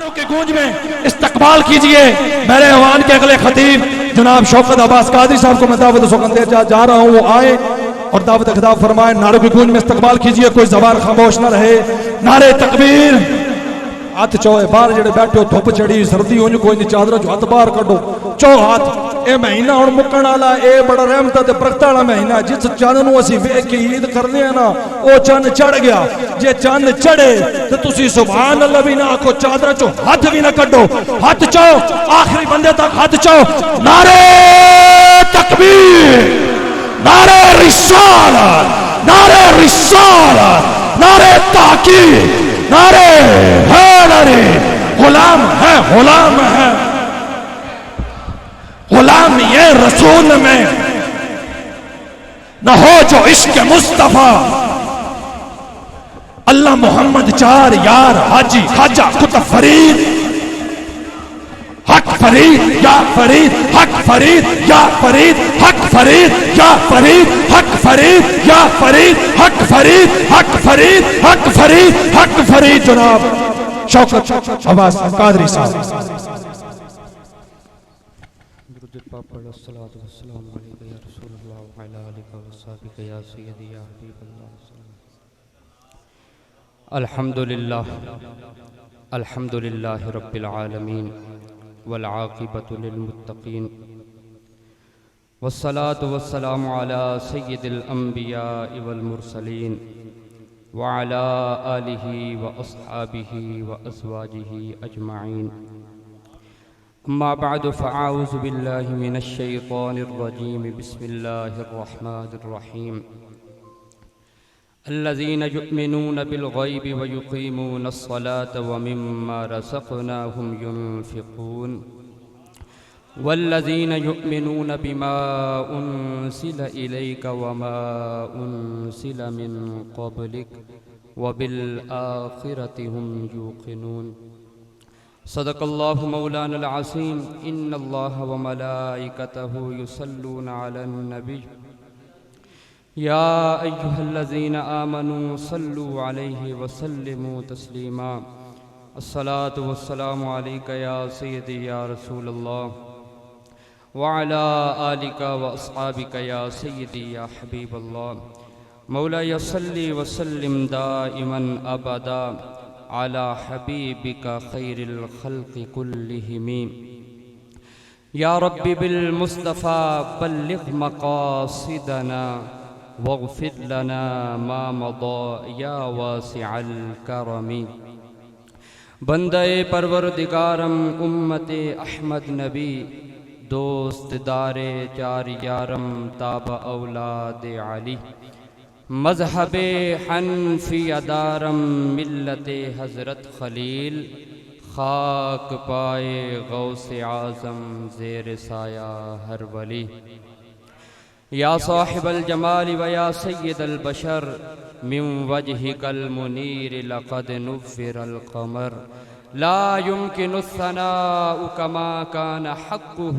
نعروں کی گونج میں استقبال کیجئے میرے ایوان کے اگلے خطیب جناب شوکت عباس قادری صاحب کو میں دعوت سخن دے جا رہا ہوں، وہ آئے اور دعوت خطاب فرمائے. نعروں کی گونج میں استقبال کیجئے، کوئی زبان خاموش نہ رہے. نعرے تکبیر. ہاتھ چوئے باہر جڑے بیٹھے ہو، دھوپ چڑھی سردی ہونج کوئی نہیں، چادر جو ہاتھ باہر کڈو، چو ہاتھ. اے مہینہ ہن مکن والا، اے بڑا رحمت تے برکت والا مہینہ. جس چاند نو اسی ویکھ کے عید کرنے ہیں نا، او چاند چڑھ گیا. جے چاند چڑھے تے تسی سبحان اللہ بھی نہ آکھو، چادر چو ہاتھ بھی نہ کڈو. ہاتھ چو آخری بندے تک ہاتھ چو. نعرے تکبیر، نعرے رسالت، نعرے رسالت، نعرے تحقیق، نعرے حیدری. غلام ہے، غلام ہے، غلام یہ رسول میں نہ ہو جو عشق مصطفیٰ. اللہ محمد چار یار حاجی خواجہ کتب فرید. حق فرید یا فرید، حق فرید یا فرید، حق فرید یا فرید، حق فرید یا فرید، حق فرید، حق فرید، حق فرید، حق فرید. جناب شوکت عباس قادری صاحب. الصلاة والسلام علیکہ یا رسول اللہ وعلی آلہ وصحبہ یا سیدی یا حبیب اللہ. الحمدللہ الحمدللہ رب العالمین والعاقبۃ للمتقین والصلاة والسلام علی سید الانبیاء والمرسلین وعلی آلہ واصحابہ وازواجہ اجمعین. اما بعد فاعوذ باللہ من الشیطان الرجیم. بسم اللہ الرحمن الرحیم. الذین یؤمنون بالغیب ویقیمون الصلاة ومما رزقناہم ينفقون والذین یؤمنون بما انزل الیک وما انزل من قبلک وبالآخرة هم یوقنون. صدق اللہ مولانا العظیم. ان اللہ وملائکتہ یصلون علی النبی یا ایہا الذین آمنوا صلوا علیہ وسلموا تسلیما. الصلاة والسلام علیکہ یا سیدی یا رسول اللہ وعلی آلک واصحابک یا سیدی یا حبیب اللہ. مولا صلی وسلم دائما ابدا علی حبیبک خیر الخلق کلہم. یا رب بالمصطفیٰ بلغ مقاصدنا واغفر لنا ما مضى یا واسع الکرم. بندہ پروردگارم امت احمد نبی دوست دار چار یارم تاب اولاد علی. مذہب حنفی ادارم ملت حضرت خلیل خاک پائے غوث اعظم زیر سایہ ہر ولی. یا صاحب الجمال و یا سید البشر من وجہک المنیر لقد نور القمر. لا يمكن الثناء كما كان حقه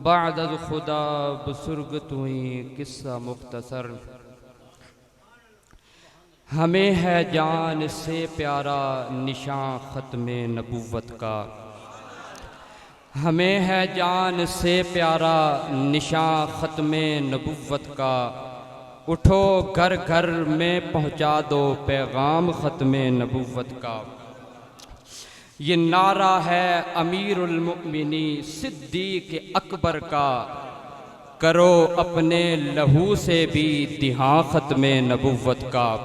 بعد خدا بزرگ تویں قصہ مختصر. ہمیں ہے جان سے پیارا نشان ختم نبوت کا. ہمیں ہے جان سے پیارا نشان ختم نبوت کا. اٹھو گھر گھر میں پہنچا دو پیغام ختم نبوت کا. یہ نعرہ ہے امیر المؤمنین صدیق اکبر کا. کرو اپنے لہو سے بھی دہاں ختم نبوت کا.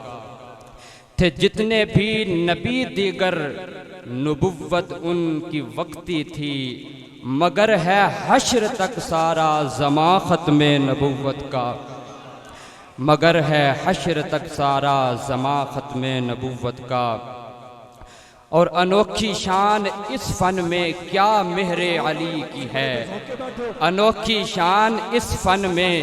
تھے جتنے بھی نبی دیگر نبوت ان کی وقتی تھی، مگر ہے حشر تک سارا زمان ختم نبوت کا. مگر ہے حشر تک سارا زمان ختم نبوت کا. اور انوکھی شان اس فن میں کیا مہر علی کی ہے. انوکھی شان اس فن میں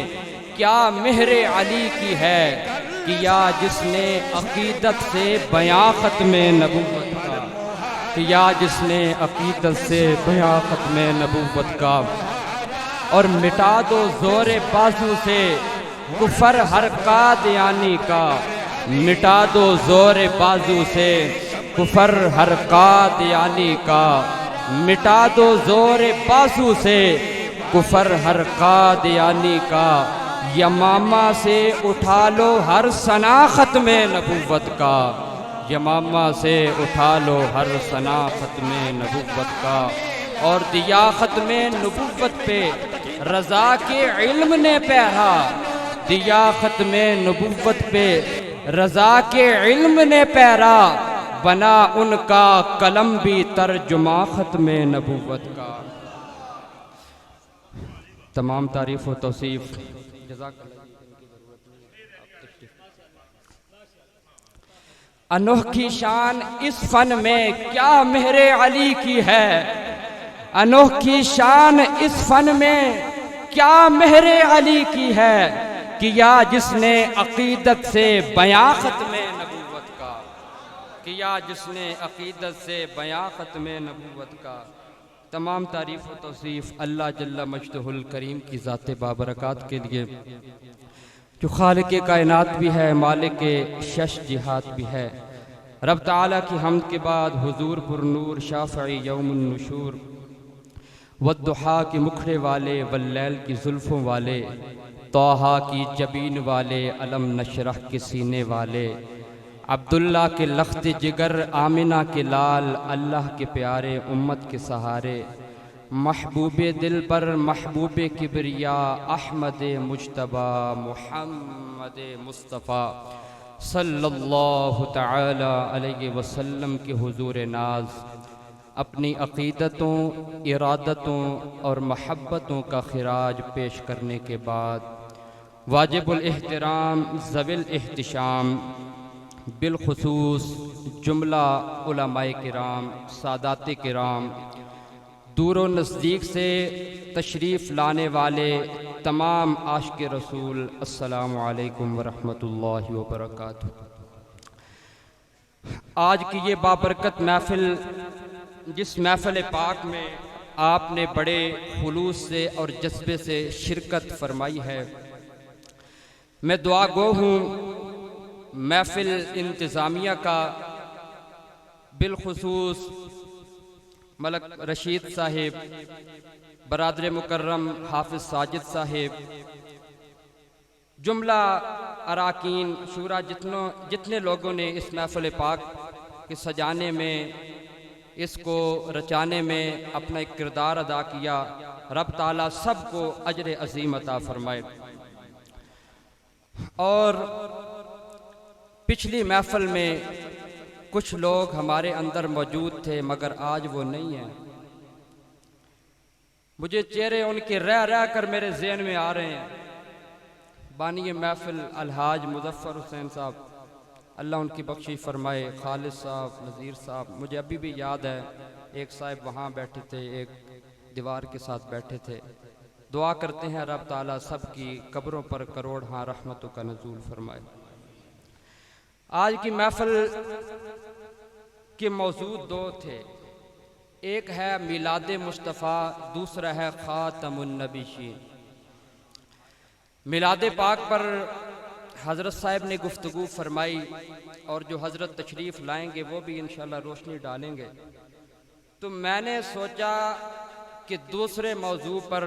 کیا مہر علی کی ہے. کیا جس نے عقیدت سے بیان ختم نبوت کا. کیا جس نے عقیدت سے بیان ختم نبوت کا. اور مٹا دو زور بازو سے کفر ہر قادیانی کا. مٹا دو زور بازو سے کفر ہر قادیانی کا، مٹا دو زور بازو سے کفر ہر قادیانی کا، یمامہ سے اٹھا لو ہر ثنا ختم نبوت کا، یمامہ سے اٹھا لو ہر ثنا ختم نبوت کا، اور دیا ختم نبوت پہ رضا کے علم نے پہرا، دیا ختم نبوت پہ رضا کے علم نے پہرا، بنا ان کا قلم بھی ترجمہ ختم نبوت کا۔ تمام تعریف و توصیف جزاک اللہ۔ انوکھی شان اس فن میں کیا مہر علی کی ہے، انوکھی شان اس فن میں کیا مہر علی کی ہے، کیا جس نے عقیدت سے بیاں ختم نبوت کا، کیا جس نے عقیدت سے بیاں ختم نبوت کا۔ تمام تعریف و توصیف اللہ جل مجدہ الکریم کی ذات بابرکات کے لیے، جو خالق کائنات بھی ہے، مالک شش جہات بھی ہے۔ رب تعالیٰ کی حمد کے بعد حضور پر نور شافعی یوم النشور، والضحیٰ کی مکھڑے والے، واللیل کی زلفوں والے، طٰہٰ کی جبین والے، علم نشرح کے سینے والے، عبداللہ کے لخت جگر، آمنہ کے لال، اللہ کے پیارے، امت کے سہارے، محبوب دل پر محبوب کبریا، احمد مجتبیٰ محمد مصطفیٰ صلی اللہ تعالی علیہ وسلم کے حضور ناز اپنی عقیدتوں، ارادتوں اور محبتوں کا خراج پیش کرنے کے بعد، واجب الاحترام ذوی الاحتشام بالخصوص جملہ علماء کرام، سادات کرام، دور و نزدیک سے تشریف لانے والے تمام عاشق رسول، السلام علیکم ورحمۃ اللہ وبرکاتہ۔ آج کی یہ بابرکت محفل، جس محفل پاک میں آپ نے بڑے خلوص سے اور جذبے سے شرکت فرمائی ہے، میں دعا گو ہوں محفل انتظامیہ کا، بالخصوص ملک رشید صاحب، برادر مکرم حافظ ساجد صاحب، جملہ اراکین شورا، جتنے لوگوں نے اس محفل پاک کے سجانے میں، اس کو رچانے میں اپنا ایک کردار ادا کیا، رب تعالیٰ سب کو اجر عظیم عطا فرمائے۔ اور پچھلی محفل میں کچھ لوگ ہمارے اندر موجود تھے مگر آج وہ نہیں ہیں، مجھے چہرے ان کے رہ رہ کر میرے ذہن میں آ رہے ہیں۔ بانی محفل الحاج مظفر حسین صاحب، اللہ ان کی بخشش فرمائے، خالد صاحب، نذیر صاحب، مجھے ابھی بھی یاد ہے ایک صاحب وہاں بیٹھے تھے، ایک دیوار کے ساتھ بیٹھے تھے۔ دعا کرتے ہیں رب تعالیٰ سب کی قبروں پر کروڑ ہاں رحمتوں کا نزول فرمائے۔ آج کی محفل کے موضوع دو تھے، ایک ہے میلاد مصطفیٰ، دوسرا ہے خاتم النبیین۔ میلاد پاک پر حضرت صاحب نے گفتگو فرمائی، اور جو حضرت تشریف لائیں گے وہ بھی انشاءاللہ روشنی ڈالیں گے، تو میں نے سوچا کہ دوسرے موضوع پر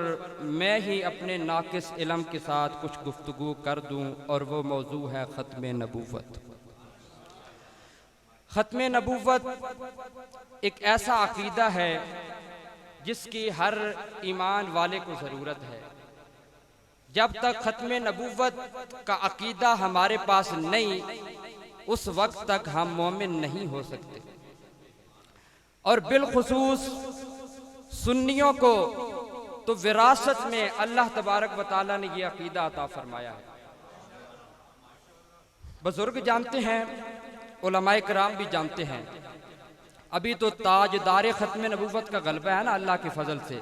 میں ہی اپنے ناقص علم کے ساتھ کچھ گفتگو کر دوں، اور وہ موضوع ہے ختم نبوت۔ ختم نبوت ایک ایسا عقیدہ ہے جس کی ہر ایمان والے کو ضرورت ہے۔ جب تک ختم نبوت کا عقیدہ ہمارے پاس نہیں، اس وقت تک ہم مومن نہیں ہو سکتے۔ اور بالخصوص سنیوں کو تو وراثت میں اللہ تبارک و تعالیٰ نے یہ عقیدہ عطا فرمایا ہے۔ بزرگ جانتے ہیں، علماء کرام بھی جانتے ہیں، ابھی تو تاجدار ختم نبوت کا غلبہ ہے نا اللہ کے فضل سے،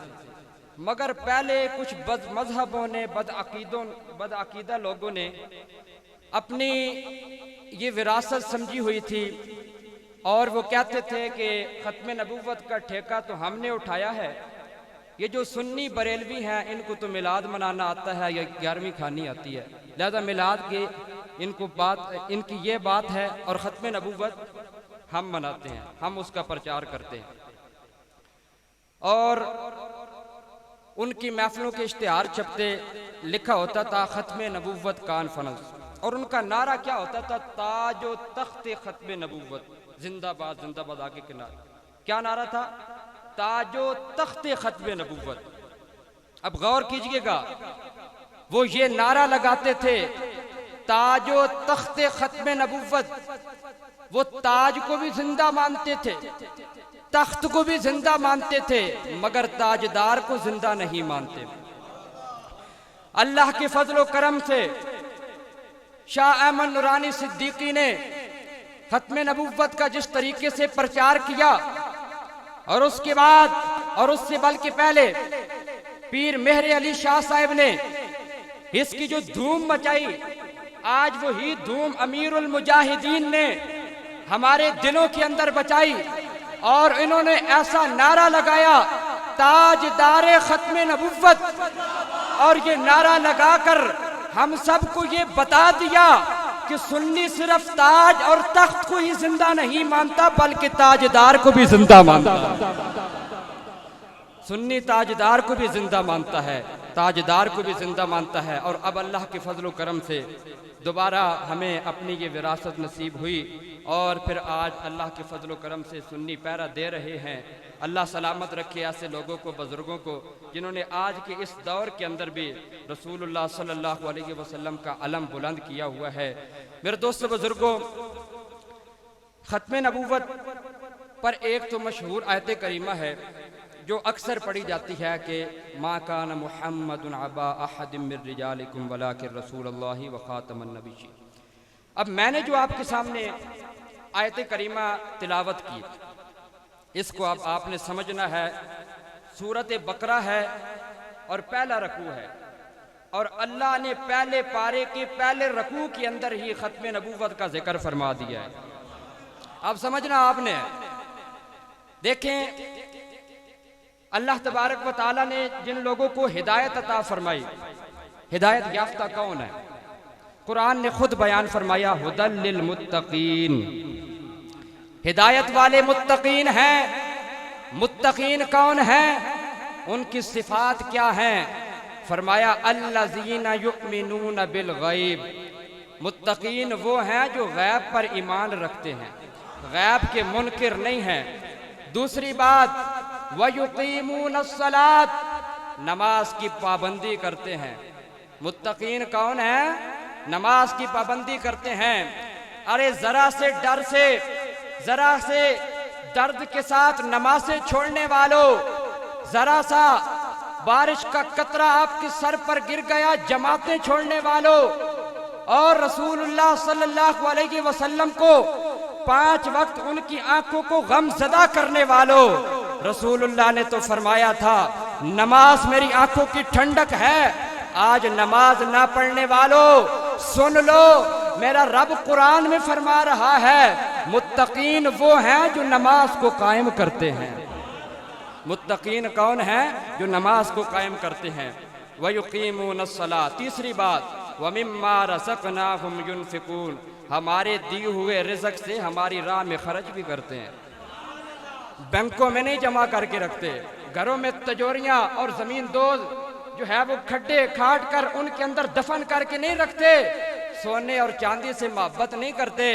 مگر پہلے کچھ بد مذہبوں نے، بد عقیدہ لوگوں نے اپنی یہ وراثت سمجھی ہوئی تھی، اور وہ کہتے تھے کہ ختم نبوت کا ٹھیکہ تو ہم نے اٹھایا ہے، یہ جو سنی بریلوی ہیں ان کو تو میلاد منانا آتا ہے یا 11ویں کھانی آتی ہے، لہذا میلاد کے ان کی یہ بات ہے، اور ختم نبوت ہم مناتے ہیں، ہم اس کا پرچار کرتے ہیں۔ اور ان کی محفلوں کے اشتہار چھپتے، لکھا ہوتا تھا ختم نبوت کانفرنس، اور ان کا نعرہ کیا ہوتا تھا؟ تاج و تخت ختم نبوت، زندہ باد زندہ باد۔ آگے کے نعرہ کیا نعرہ تھا؟ تاج و تخت ختم نبوت۔ اب غور کیجئے گا، وہ یہ نعرہ لگاتے تھے تاج و تخت ختم نبوت، وہ تاج کو بھی زندہ مانتے تھے، تخت کو بھی زندہ مانتے تھے، مگر تاجدار کو زندہ نہیں مانتے۔ اللہ کے فضل و کرم سے شاہ احمد نورانی صدیقی نے ختم نبوت کا جس طریقے سے پرچار کیا، اور اس کے بعد اور اس سے بلکہ پہلے پیر مہر علی شاہ صاحب نے اس کی جو دھوم مچائی، آج وہی دھوم امیر المجاہدین نے ہمارے دلوں کے اندر بچائی، اور انہوں نے ایسا نعرہ لگایا تاجدار ختم نبوت، اور یہ نعرہ لگا کر ہم سب کو یہ بتا دیا کہ سنی صرف تاج اور تخت کو ہی زندہ نہیں مانتا بلکہ تاجدار کو بھی زندہ مانتا ہے۔ سنی تاجدار کو بھی زندہ مانتا ہے، تاجدار کو بھی زندہ مانتا ہے۔ اور اب اللہ کے فضل و کرم سے دوبارہ ہمیں اپنی یہ وراثت نصیب ہوئی، اور پھر آج اللہ کے فضل و کرم سے سنی پہرا دے رہے ہیں۔ اللہ سلامت رکھے ایسے لوگوں کو، بزرگوں کو، جنہوں نے آج کے اس دور کے اندر بھی رسول اللہ صلی اللہ علیہ وسلم کا علم بلند کیا ہوا ہے۔ میرے دوست بزرگوں، ختم نبوت پر ایک تو مشہور آیت کریمہ ہے جو اکثر پڑھی جاتی ہے کہ ما کان محمد ابا احد من رجالکم ولکن رسول اللہ وخاتم النبیین۔ اب میں نے جو آپ کے سامنے آیت کریمہ تلاوت کی، اس کو اب آپ نے سمجھنا ہے۔ سورۃ بقرہ ہے اور پہلا رکوع ہے، اور اللہ نے پہلے پارے کے پہلے رکوع کے اندر ہی ختم نبوت کا ذکر فرما دیا ہے۔ اب سمجھنا آپ نے، دیکھیں اللہ تبارک و تعالیٰ نے جن لوگوں کو ہدایت عطا فرمائی، ہدایت یافتہ کون ہے؟ قرآن نے خود بیان فرمایا ھدی للمتقین، ہدایت والے متقین ہیں۔ متقین کون ہیں؟ ان کی صفات کیا ہیں؟ فرمایا الذین یؤمنون بالغیب، متقین وہ ہیں جو غیب پر ایمان رکھتے ہیں، غیب کے منکر نہیں ہیں۔ دوسری بات وَيُقِيمُونَ الصَّلَاةَ، نماز کی پابندی کرتے ہیں۔ متقین کون ہیں؟ نماز کی پابندی کرتے ہیں۔ ارے ذرا سے ڈر سے، ذرا سے درد کے ساتھ نمازیں چھوڑنے والوں، ذرا سا بارش کا قطرہ آپ کے سر پر گر گیا جماعتیں چھوڑنے والوں، اور رسول اللہ صلی اللہ علیہ وسلم کو 5 وقت ان کی آنکھوں کو غم زدہ کرنے والوں، رسول اللہ نے تو فرمایا تھا نماز میری آنکھوں کی ٹھنڈک ہے۔ آج نماز نہ پڑھنے والوں سن لو، میرا رب قرآن میں فرما رہا ہے متقین وہ ہیں جو نماز کو قائم کرتے ہیں۔ متقین کون ہیں؟ جو نماز کو قائم کرتے ہیں۔ وَيُقِيمُونَ الصَّلَاةَ، تیسری بات وَمِمَّا رَزَقْنَاهُمْ يُنْفِقُونَ، ہمارے دیے ہوئے رزق سے ہماری راہ میں خرچ بھی کرتے ہیں۔ بینکوں میں نہیں جمع کر کے رکھتے، گھروں میں تجوریاں اور زمین دوز جو ہے وہ کھڈے کھاٹ کر ان کے اندر دفن کر کے نہیں رکھتے، سونے اور چاندی سے محبت نہیں کرتے،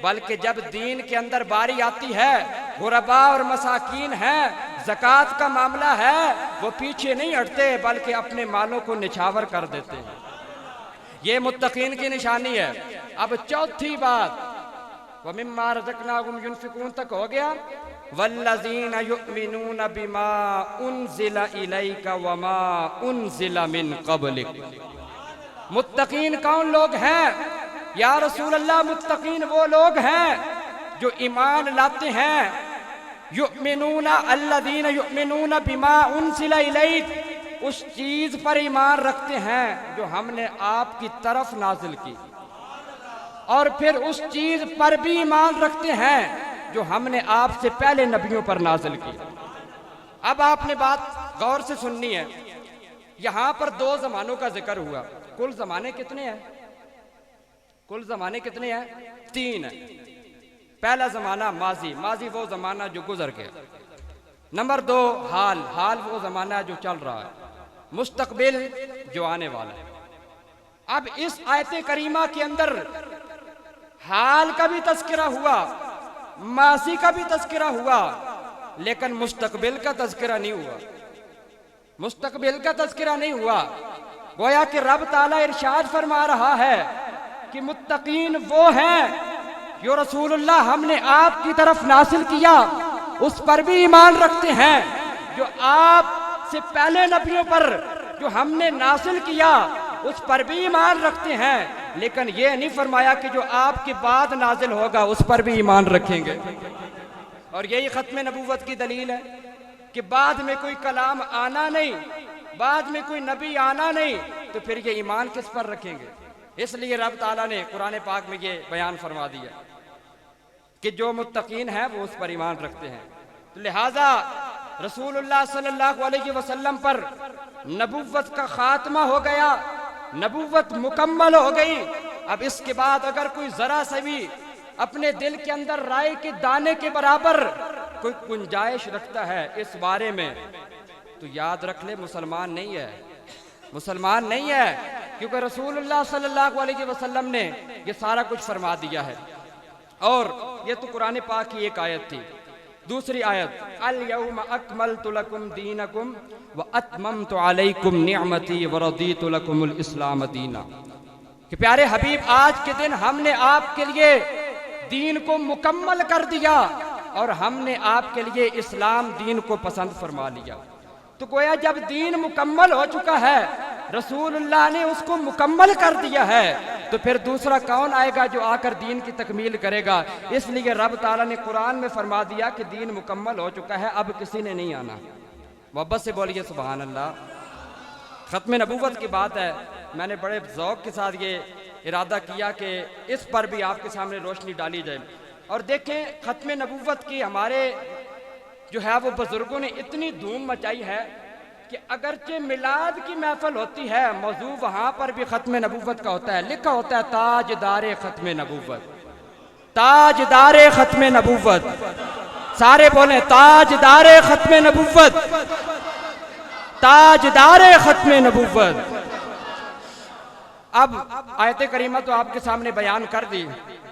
بلکہ جب دین کے اندر باری آتی ہے، غرباء اور مساکین ہیں، زکوٰۃ کا معاملہ ہے، وہ پیچھے نہیں ہٹتے بلکہ اپنے مالوں کو نچھاور کر دیتے ہیں۔ یہ متقین کی نشانی ہے۔ اب چوتھی بات وَمِمَّا رَزَقْنَاهُمْ يُنْفِقُونَ تک ہو گیا۔ وَالَّذِينَ يُؤْمِنُونَ بِمَا أُنزِلَ إِلَيْكَ وَمَا أُنزِلَ مِن قَبْلِكَ، متقین کون لوگ ہیں یا رسول اللہ؟ متقین وہ لوگ ہیں جو ایمان لاتے ہیں۔ یؤمنون الذین یؤمنون بما انزل الیک، اس چیز پر ایمان رکھتے ہیں جو ہم نے آپ کی طرف نازل کی، اور پھر اس چیز پر بھی ایمان رکھتے ہیں جو ہم نے آپ سے پہلے نبیوں پر نازل کی۔ اب آپ نے بات غور سے سننی ہے، یہاں پر 2 زمانوں کا ذکر ہوا۔ کل زمانے کتنے ہیں؟ کل زمانے کتنے ہیں؟ 3 ہیں۔ پہلا زمانہ ماضی، ماضی وہ زمانہ جو گزر گیا۔ نمبر 2 حال، حال وہ زمانہ جو چل رہا ہے۔ مستقبل جو آنے والا ہے۔ اب اس آیت کریمہ کے اندر حال کا بھی تذکرہ ہوا، ماضی کا بھی تذکرہ ہوا، لیکن مستقبل کا تذکرہ نہیں ہوا، مستقبل کا تذکرہ نہیں ہوا۔ گویا کہ رب تعالیٰ ارشاد فرما رہا ہے کہ متقین وہ ہیں جو رسول اللہ ہم نے آپ کی طرف نازل کیا اس پر بھی ایمان رکھتے ہیں، جو آپ سے پہلے نبیوں پر جو ہم نے نازل کیا اس پر بھی ایمان رکھتے ہیں، لیکن یہ نہیں فرمایا کہ جو آپ کے بعد نازل ہوگا اس پر بھی ایمان رکھیں گے۔ اور یہی ختم نبوت کی دلیل ہے کہ بعد میں کوئی کلام آنا نہیں، بعد میں کوئی نبی آنا نہیں، تو پھر یہ ایمان کس پر رکھیں گے؟ اس لیے رب تعالیٰ نے قرآن پاک میں یہ بیان فرما دیا کہ جو متقین ہیں وہ اس پر ایمان رکھتے ہیں۔ لہٰذا رسول اللہ صلی اللہ علیہ وسلم پر نبوت کا خاتمہ ہو گیا، نبوت مکمل ہو گئی۔ اب اس کے بعد اگر کوئی ذرا سے بھی اپنے دل کے اندر رائے کے دانے کے برابر کوئی گنجائش رکھتا ہے اس بارے میں، تو یاد رکھ لے مسلمان نہیں ہے، مسلمان نہیں ہے، کیونکہ رسول اللہ صلی اللہ علیہ وسلم نے یہ سارا کچھ فرما دیا ہے۔ اور یہ تو قرآن پاک کی ایک آیت تھی۔ دوسری آیت الیوم اکملت لکم دینکم واتممت علیکم نعمتی ورضیت لکم الاسلام دینا، کہ پیارے حبیب آج کے دن ہم نے آپ کے لیے دین کو مکمل کر دیا اور ہم نے آپ کے لیے اسلام دین کو پسند فرما لیا۔ تو گویا جب دین مکمل ہو چکا ہے، رسول اللہ نے اس کو مکمل کر دیا ہے، تو پھر دوسرا کون آئے گا جو آ کر دین کی تکمیل کرے گا؟ اس لیے رب تعالیٰ نے قرآن میں فرما دیا کہ دین مکمل ہو چکا ہے، اب کسی نے نہیں آنا۔ محبت سے بولیے سبحان اللہ۔ ختم نبوت کی بات ہے، میں نے بڑے ذوق کے ساتھ یہ ارادہ کیا کہ اس پر بھی آپ کے سامنے روشنی ڈالی جائے۔ اور دیکھیں ختم نبوت کی ہمارے جو ہے وہ بزرگوں نے اتنی دھوم مچائی ہے کہ اگرچہ میلاد کی محفل ہوتی ہے، موضوع وہاں پر بھی ختم نبوت کا ہوتا ہے، لکھا ہوتا ہے تاجدار ختم نبوت، تاجدار ختم نبوت۔ سارے بولیں تاجدار ختم نبوت، تاجدار ختم نبوت۔ اب آیت کریمہ تو آپ کے سامنے بیان کر دی،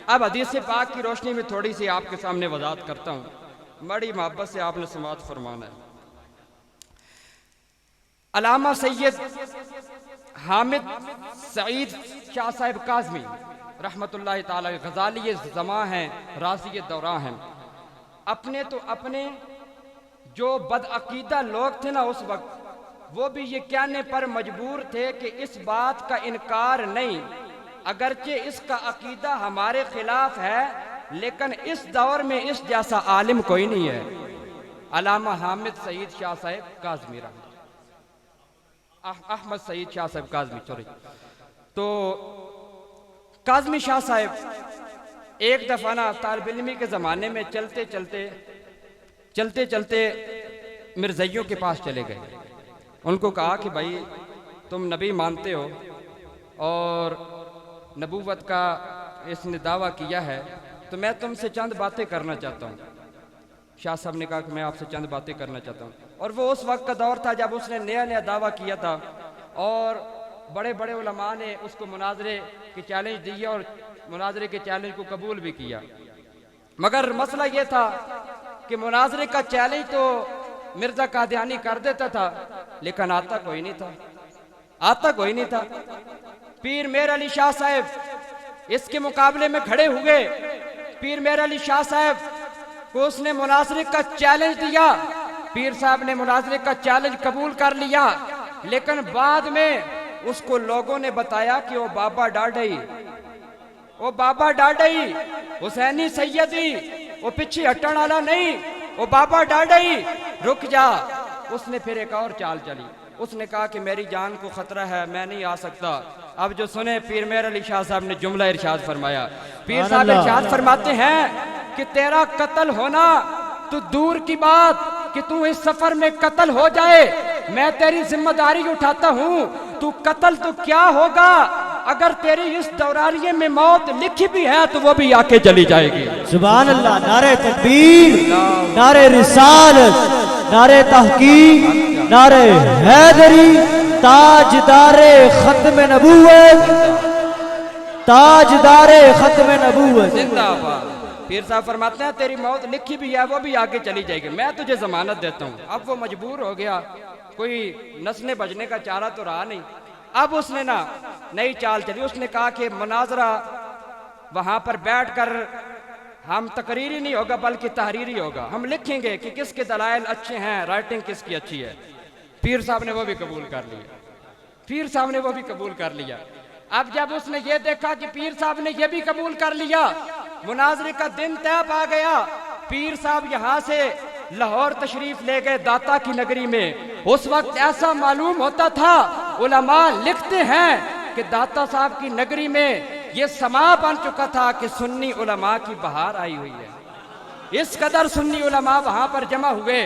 اب حدیث پاک کی روشنی میں تھوڑی سی آپ کے سامنے وضاحت کرتا ہوں، بڑی محبت سے آپ نے سماعت فرمانا ہے۔ علامہ سید حامد سعید شاہ صاحب کاظمی رحمت اللہ تعالی غزالی زماں ہیں، رازی دوراں ہیں، اپنے جو بدعقیدہ لوگ تھے نا اس وقت، وہ بھی یہ کہنے پر مجبور تھے کہ اس بات کا انکار نہیں، اگرچہ اس کا عقیدہ ہمارے خلاف ہے لیکن اس دور میں اس جیسا عالم کوئی نہیں ہے۔ علامہ حامد سعید شاہ صاحب کاظمی رحمت احمد سعید شاہ صاحب کاظمی تو کاظمی شاہ صاحب ایک دفعہ نا طالب علمی کے زمانے میں چلتے چلتے مرزائیوں کے پاس چلے گئے۔ ان کو کہا کہ بھائی تم نبی مانتے ہو اور نبوت کا اس نے دعویٰ کیا ہے، تو میں تم سے چند باتیں کرنا چاہتا ہوں۔ شاہ صاحب نے کہا کہ میں آپ سے چند باتیں کرنا چاہتا ہوں، اور وہ اس وقت کا دور تھا جب اس نے نیا دعویٰ کیا تھا، اور بڑے بڑے علماء نے اس کو مناظرے کی چیلنج دی اور مناظرے کے چیلنج کو قبول بھی کیا، مگر مسئلہ یہ تھا کہ مناظرے کا چیلنج تو مرزا قادیانی کر دیتا تھا لیکن آتا کوئی نہیں تھا۔ پیر میر علی شاہ صاحب اس کے مقابلے میں کھڑے ہوئے، پیر میر علی شاہ صاحب کو اس نے مناظرے کا چیلنج دیا، پیر صاحب نے مناظرے کا چیلنج قبول کر لیا، لیکن بعد میں اس کو لوگوں نے بتایا کہ وہ بابا ڈاڈئی حسینی سیدی، وہ پیچھے ہٹن والا نہیں، وہ بابا ڈاڈئی، رک جا۔ اس نے پھر ایک اور چال چلی، اس نے کہا کہ میری جان کو خطرہ ہے، میں نہیں آ سکتا۔ اب جو سنیں پیر میر علی شاہ صاحب نے جملہ ارشاد فرمایا، پیر صاحب ارشاد فرماتے ہیں کہ تیرا قتل ہونا تو دور کی بات کہ تو اس سفر میں قتل ہو جائے، میں تیری ذمہ داری اٹھاتا ہوں، تو قتل تو کیا ہوگا، اگر تیری اس دورانیے میں موت لکھی بھی ہے تو وہ بھی آ کے چلی جائے گی۔ سبحان اللہ، نعرہ تکبیر، نعرہ رسالت، نعرہ تحقیق، نعرہ حیدری، تاجدار ختم نبوت، تاجدار ختم نبوت۔ زندہ باد۔ پیر صاحب فرماتے ہیں تیری موت لکھی بھی ہے وہ بھی آگے چلی جائے گی، میں تجھے ضمانت دیتا ہوں۔ اب وہ مجبور ہو گیا، کوئی نسنے بجنے کا چارہ تو رہا نہیں، اب اس نے نا نئی چال چلی، اس نے کہا کہ مناظرہ وہاں پر بیٹھ کر ہم تقریری نہیں ہوگا بلکہ تحریری ہوگا، ہم لکھیں گے کہ کس کے دلائل اچھے ہیں، رائٹنگ کس کی اچھی ہے۔ پیر صاحب نے وہ بھی قبول کر لیا، پیر صاحب نے وہ بھی قبول کر لیا۔ اب جب اس نے یہ دیکھا کہ پیر صاحب نے یہ بھی قبول کر لیا، مناظرے کا دن طے پا گیا، پیر صاحب یہاں سے لاہور تشریف لے گئے داتا کی نگری میں۔ اس وقت ایسا معلوم ہوتا تھا، علماء لکھتے ہیں کہ داتا صاحب کی نگری میں یہ سما بن چکا تھا کہ سنی علماء کی بہار آئی ہوئی ہے۔ اس قدر سنی علماء وہاں پر جمع ہوئے،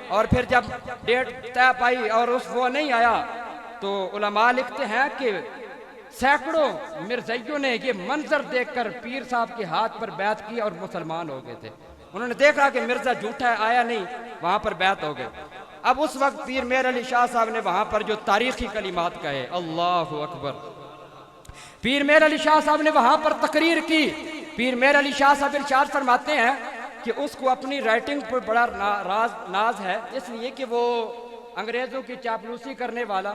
اور پھر جب ڈیٹ طے پائی اور وہ نہیں آیا تو علماء لکھتے ہیں کہ سینکڑوں مرزائیوں نے یہ منظر دیکھ کر پیر صاحب کے ہاتھ پر بیعت کی اور مسلمان ہو گئے تھے۔ انہوں نے دیکھا کہ مرزا جھوٹا ہے، آیا نہیں، وہاں پر بیعت ہو گئے۔ اب اس وقت پیر میر علی شاہ صاحب نے وہاں پر جو تاریخی کلمات کہے، اللہ اکبر، پیر میر علی شاہ صاحب نے وہاں پر تقریر کی۔ پیر میر علی شاہ صاحب ارشاد فرماتے ہیں کہ اس کو اپنی رائٹنگ پر بڑا ناز ہے، اس لیے کہ وہ انگریزوں کی چاپلوسی کرنے والا،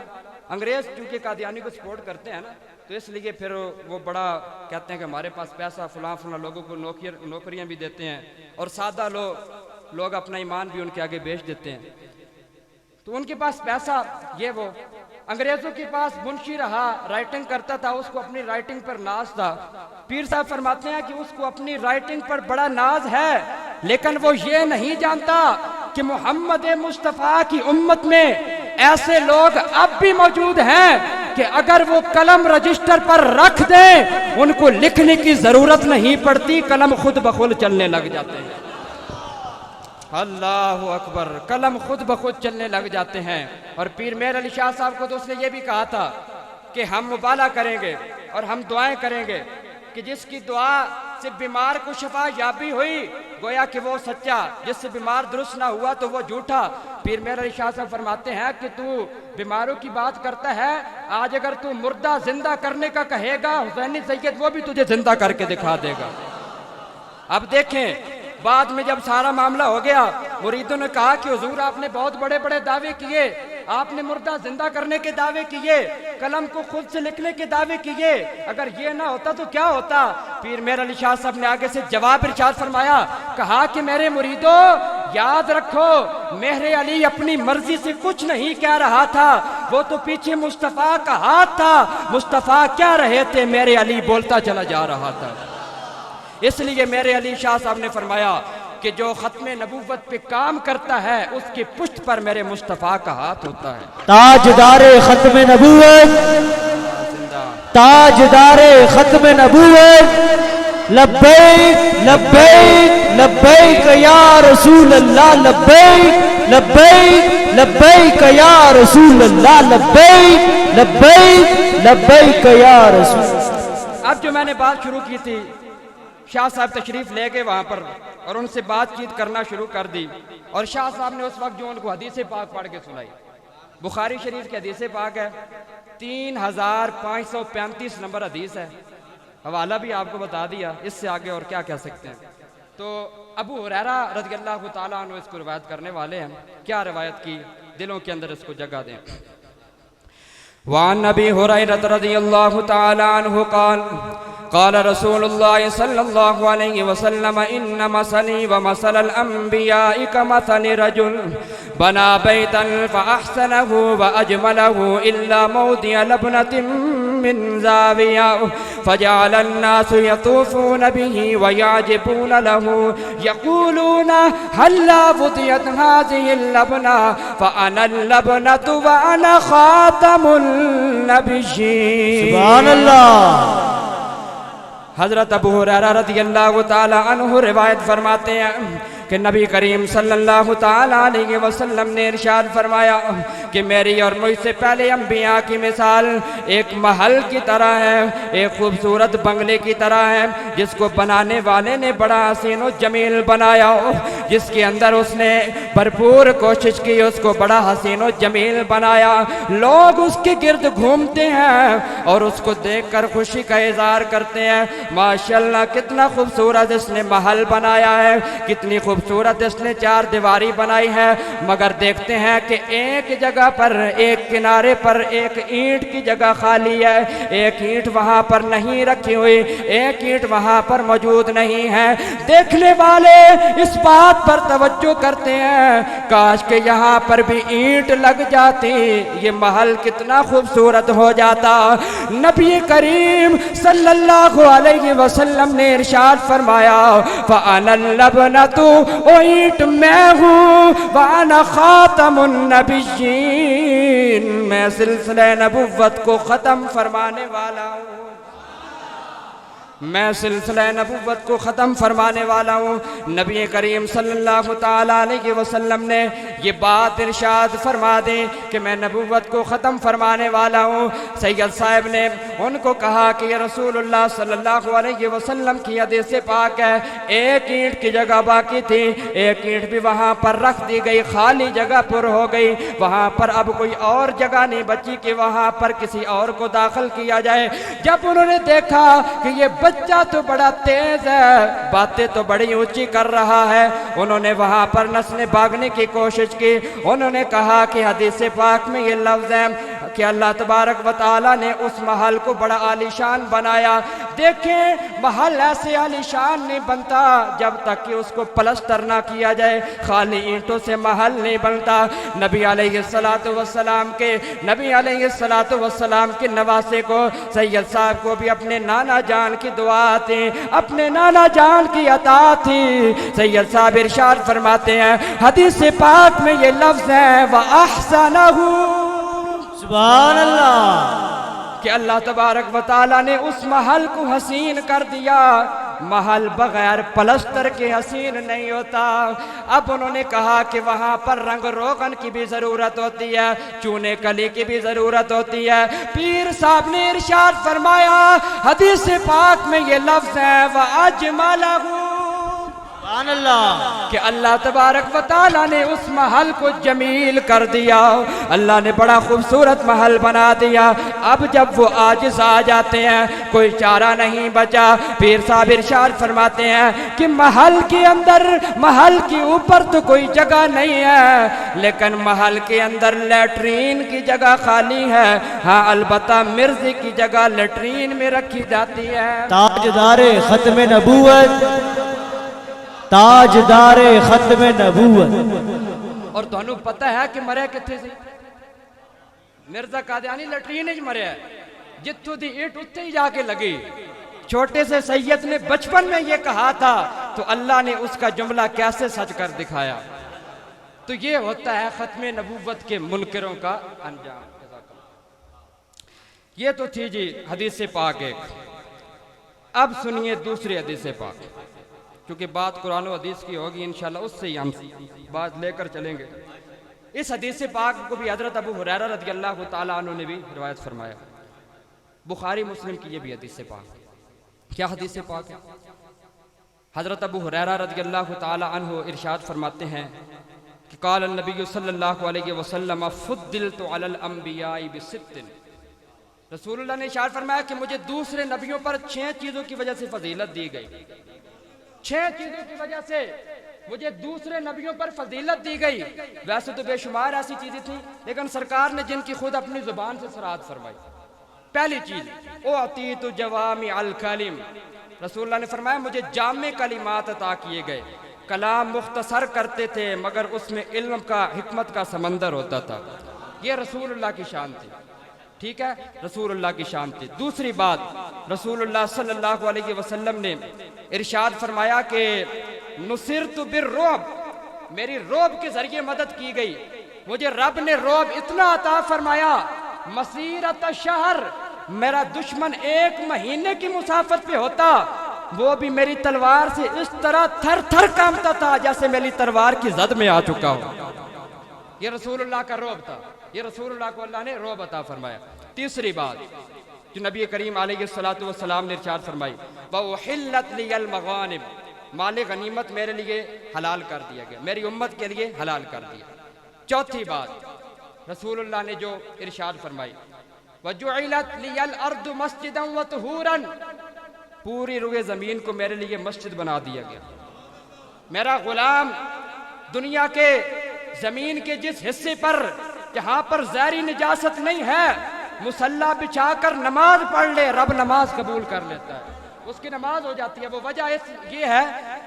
انگریز کیونکہ قادیانی کو سپورٹ کرتے ہیں نا، تو اس لیے پھر وہ بڑا کہتے ہیں کہ ہمارے پاس پیسہ، فلاں فلاں لوگوں کو نوکریاں بھی دیتے ہیں، اور سادہ لوگ اپنا ایمان بھی ان کے آگے بیچ دیتے ہیں۔ تو ان کے پاس پیسہ، یہ وہ انگریزوں کے پاس منشی رہا، رائٹنگ کرتا تھا، اس کو اپنی رائٹنگ پر ناز تھا۔ پیر صاحب فرماتے ہیں کہ اس کو اپنی رائٹنگ پر بڑا ناز ہے، لیکن وہ یہ نہیں جانتا کہ محمد مصطفیٰ کی امت میں ایسے لوگ اب بھی موجود ہیں کہ اگر وہ قلم رجسٹر پر رکھ دیں ان کو لکھنے کی ضرورت نہیں پڑتی، قلم خود بخود چلنے لگ جاتے ہیں۔ اللہ اکبر، قلم خود بخود چلنے لگ جاتے ہیں۔ اور پیر میر علی شاہ صاحب کو تو اس نے یہ بھی کہا تھا کہ ہم مبالغہ کریں گے اور ہم دعائیں کریں گے کہ جس کی دعا سے بیمار کو شفا یابی ہوئی گویا کہ وہ سچا، جس سے بیمار درست نہ ہوا تو وہ جھوٹا۔ پیر میر علی شاہ صاحب فرماتے ہیں کہ تو بیماروں کی بات کرتا ہے، آج اگر تو مردہ زندہ کرنے کا کہے گا، حسینی سید وہ بھی تجھے زندہ کر کے دکھا دے گا۔ اب دیکھیں بعد میں جب سارا معاملہ ہو گیا، مریدوں نے کہا کہ حضور آپ نے بہت بڑے بڑے دعوے کیے، آپ نے مردہ زندہ کرنے کے دعوے کیے، قلم کو خود سے لکھنے کے دعوے کیے، اگر یہ نہ ہوتا تو کیا ہوتا؟ پیر میر علی شاہ صاحب نے آگے سے جواب ارشاد فرمایا، کہا کہ میرے مریدوں یاد رکھو مہر علی اپنی مرضی سے کچھ نہیں کہہ رہا تھا، وہ تو پیچھے مصطفیٰ کا ہاتھ تھا، مصطفیٰ کہہ رہے تھے، میرے علی بولتا چلا جا رہا تھا۔ اس لیے میرے علی شاہ صاحب نے فرمایا کہ جو ختم نبوت پہ کام کرتا ہے اس کی پشت پر میرے مصطفیٰ کا ہاتھ ہوتا ہے۔ تاجدار ختم نبوت، تاجدار ختم نبوت، لبیک لبیک لبیک یا رسول اللہ، لبیک لبیک لبیک یا رسول اللہ، لبیک لبیک لبیک یا رسول اللہ۔ اب جو میں نے بات شروع کی تھی، شاہ صاحب تشریف لے گئے وہاں پر اور ان سے بات چیت کرنا شروع کر دی، اور شاہ صاحب نے اس وقت جو ان کو حدیث پاک پڑھ کے سنائی، بخاری شریف کی حدیث پاک ہے، 3535 نمبر حدیث ہے، حوالہ بھی آپ کو بتا دیا، اس سے آگے اور کیا کہہ سکتے ہیں۔ تو ابو ہریرہ رضی اللہ تعالیٰ عنہ اس کو روایت کرنے والے ہیں، کیا روایت کی، دلوں کے اندر اس کو جگہ دیں۔ وعن ابی ہریرہ رضی اللہ تعالیٰ عنہ قال قال رسول اللہ صلی اللہ علیہ وسلم ان مثلی ومثل الانبیاء کمثل رجل بنا بیتا فاحسنه واجمله الا موضع لبنة من زاویہ فجعل الناس يطوفون به ويعجبون له يقولون هلا وضعت هذه اللبنة فأنا اللبنة وأنا خاتم النبيين۔ سبحان اللہ۔ حضرت ابو ہریرہ رضی اللہ تعالی عنہ روایت فرماتے ہیں کہ نبی کریم صلی اللہ تعالیٰ علیہ وسلم نے ارشاد فرمایا کہ میری اور مجھ سے پہلے انبیاء کی مثال ایک محل کی طرح ہے، ایک خوبصورت بنگلے کی طرح ہے جس کو بنانے والے نے بڑا حسین و جمیل بنایا ہو، جس کے اندر اس نے بھرپور کوشش کی، اس کو بڑا حسین و جمیل بنایا، لوگ اس کے گرد گھومتے ہیں اور اس کو دیکھ کر خوشی کا اظہار کرتے ہیں، ماشاءاللہ کتنا خوبصورت اس نے محل بنایا ہے، کتنی خوبصورت اس نے چار دیواری بنائی ہے، مگر دیکھتے ہیں کہ ایک جگہ پر، ایک کنارے پر ایک اینٹ کی جگہ خالی ہے، ایک اینٹ وہاں پر نہیں رکھی ہوئی، ایک اینٹ وہاں پر موجود نہیں ہے۔ دیکھنے والے اس بات پر توجہ کرتے ہیں کاش کہ یہاں پر بھی اینٹ لگ جاتی، یہ محل کتنا خوبصورت ہو جاتا۔ نبی کریم صلی اللہ علیہ وسلم نے ارشاد فرمایا فَأَنَا اللَّبْنَةُ، او اینٹ میں ہوں، وَأَنَا خَاتَمُ النَّبِيِّينَ، میں سلسلہ نبوت کو ختم فرمانے والا ہوں، میں سلسلہ نبوت کو ختم فرمانے والا ہوں۔ نبی کریم صلی اللہ تعالیٰ علیہ وسلم نے یہ بات ارشاد فرما دی کہ میں نبوت کو ختم فرمانے والا ہوں۔ سید صاحب نے ان کو کہا کہ یہ رسول اللہ صلی اللہ علیہ وسلم کی حدیث پاک ہے، ایک اینٹ کی جگہ باقی تھی، ایک اینٹ بھی وہاں پر رکھ دی گئی، خالی جگہ پر ہو گئی، وہاں پر اب کوئی اور جگہ نہیں بچی کہ وہاں پر کسی اور کو داخل کیا جائے۔ جب انہوں نے دیکھا کہ یہ بچہ تو بڑا تیز ہے، باتیں تو بڑی اونچی کر رہا ہے، انہوں نے وہاں پر نسلیں بھاگنے کی کوشش کی۔ انہوں نے کہا کہ حدیث پاک میں یہ لفظ ہے کہ اللہ تبارک و تعالیٰ نے اس محل کو بڑا عالیشان بنایا۔ دیکھیں محل ایسے عالیشان نہیں بنتا جب تک کہ اس کو پلستر نہ کیا جائے، خالی اینٹوں سے محل نہیں بنتا۔ نبی علیہ السلام کے نواسے کو، سید صاحب کو بھی اپنے نانا جان کی دعا تھی، اپنے نانا جان کی عطا تھی۔ سید صاحب ارشاد فرماتے ہیں حدیث پاک میں یہ لفظ ہے وَأَحْسَنَهُ، سبحان اللہ، کہ اللہ تبارک و تعالیٰ نے اس محل کو حسین کر دیا۔ محل بغیر پلستر کے حسین نہیں ہوتا۔ اب انہوں نے کہا کہ وہاں پر رنگ روغن کی بھی ضرورت ہوتی ہے، چونے کلی کی بھی ضرورت ہوتی ہے۔ پیر صاحب نے ارشاد فرمایا حدیث پاک میں یہ لفظ ہے وَأَجْمَلَهُ، سبحان اللہ، کہ اللہ تبارک و تعالیٰ نے اس محل کو جمیل کر دیا، اللہ نے بڑا خوبصورت محل بنا دیا۔ اب جب وہ عاجز آ جاتے ہیں، کوئی چارہ نہیں بچا، پیر صاحب ارشاد فرماتے ہیں کہ محل کے اندر، محل کے اوپر تو کوئی جگہ نہیں ہے، لیکن محل کے اندر لیٹرین کی جگہ خالی ہے، ہاں البتہ مرضی کی جگہ لیٹرین میں رکھی جاتی ہے۔ تاجدار ختم نبوت، تاجدار ختم نبوت۔ اور تانوں پتہ ہے کہ مرے کتھے سی؟ مرزا قادیانی لیٹرین ہی مرے ہے، جتھوں دی اینٹ اتھے ہی جا کے لگی۔ چھوٹے سے سید نے بچپن میں یہ کہا تھا تو اللہ نے اس کا جملہ کیسے سچ کر دکھایا۔ تو یہ ہوتا ہے ختم نبوت کے منکروں کا انجام۔ یہ تو تھی جی حدیث پاک ایک۔ اب سنیے دوسری حدیث پاک، کیونکہ بات قرآن و حدیث کی ہوگی انشاءاللہ، اس سے ہی ہم بات لے کر چلیں گے۔ اس حدیث پاک کو بھی حضرت ابو ہریرہ رضی اللہ تعالیٰ عنہ نے بھی روایت فرمایا، بخاری مسلم کی یہ بھی حدیث پاک۔ کیا حدیث پاک ہے؟ حضرت ابو ہریرہ رضی اللہ تعالیٰ عنہ ارشاد فرماتے ہیں کہ قال النبی صلی اللہ علیہ وسلم فضلت علی الانبیاء بست، رسول اللہ نے ارشاد فرمایا کہ مجھے دوسرے نبیوں پر 6 چیزوں کی وجہ سے فضیلت دی گئی، 6 چیزوں کی وجہ سے مجھے دوسرے نبیوں پر فضیلت دی گئی۔ ویسے تو بے شمار ایسی چیزیں تھیں، لیکن سرکار نے جن کی خود اپنی زبان سے صراحت فرمائی۔ پہلی چیز اعطیت جوامع الکلم، رسول اللہ نے فرمایا مجھے جامع کلمات عطا کیے گئے، کلام مختصر کرتے تھے مگر اس میں علم کا، حکمت کا سمندر ہوتا تھا۔ یہ رسول اللہ کی شان تھی، ٹھیک ہے، رسول اللہ کی شان تھی۔ دوسری بات، رسول اللہ صلی اللہ علیہ وسلم نے ارشاد فرمایا کہ نصرت بالرعب، میری رعب کے ذریعے مدد کی گئی، مجھے رب نے رعب اتنا عطا فرمایا، مسیرت شہر، میرا دشمن 1 مہینے کی مسافت پہ ہوتا وہ بھی میری تلوار سے اس طرح تھر تھر کانپتا تھا جیسے میری تلوار کی زد میں آ چکا ہو۔ یہ رسول اللہ کا رعب تھا، یہ رسول اللہ کو اللہ نے رعب عطا فرمایا۔ تیسری بات جو نبی کریم علیہ السلام نے ارشاد فرمائی، وَأُحِلَّتْ لِيَ الْمَغَانِمُ، مال غنیمت میرے لیے حلال کر دیا گیا، میری امت کے لیے حلال کر دیا۔ چوتھی بات رسول اللہ نے جو ارشاد فرمائی، وَجُعِلَتْ لِيَ الْأَرْضُ مَسْجِدًا وَطُهُورًا، پوری روئے زمین کو میرے لیے مسجد بنا دیا گیا۔ میرا غلام دنیا کے زمین کے جس حصے پر جہاں پر زہری نجاست نہیں ہے مصلی بچھا کر نماز پڑھ لے، رب نماز قبول کر لیتا ہے، اس کی نماز ہو جاتی ہے۔ وہ وجہ یہ ہے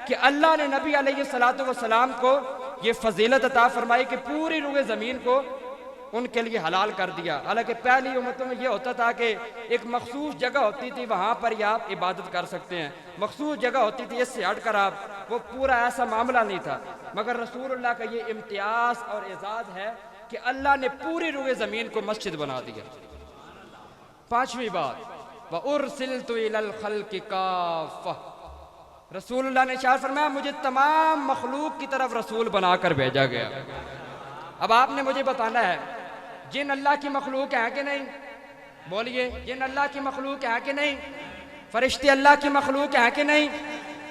کہ اللہ نے نبی علیہ السلام کو یہ فضیلت عطا فرمائی کہ پوری روئے زمین کو ان کے لیے حلال کر دیا۔ حالانکہ پہلی امتوں میں یہ ہوتا تھا کہ ایک مخصوص جگہ ہوتی تھی، وہاں پر ہی آپ عبادت کر سکتے ہیں، مخصوص جگہ ہوتی تھی، اس سے ہٹ کر آپ، وہ پورا ایسا معاملہ نہیں تھا۔ مگر رسول اللہ کا یہ امتیاز اور اعزاز ہے کہ اللہ نے پوری روئے زمین کو مسجد بنا دیا۔ پانچویں بات، وَأُرْسِلْتُ إِلَى الْخَلْقِ كَافَّةً، رسول اللہ نے ارشاد فرمایا مجھے تمام مخلوق کی طرف رسول بنا کر بھیجا گیا۔ اب آپ نے مجھے بتانا ہے جن اللہ کی مخلوق ہیں کہ نہیں؟ بولیے، جن اللہ کی مخلوق ہیں کہ نہیں؟ فرشتے اللہ کی مخلوق ہیں کہ نہیں؟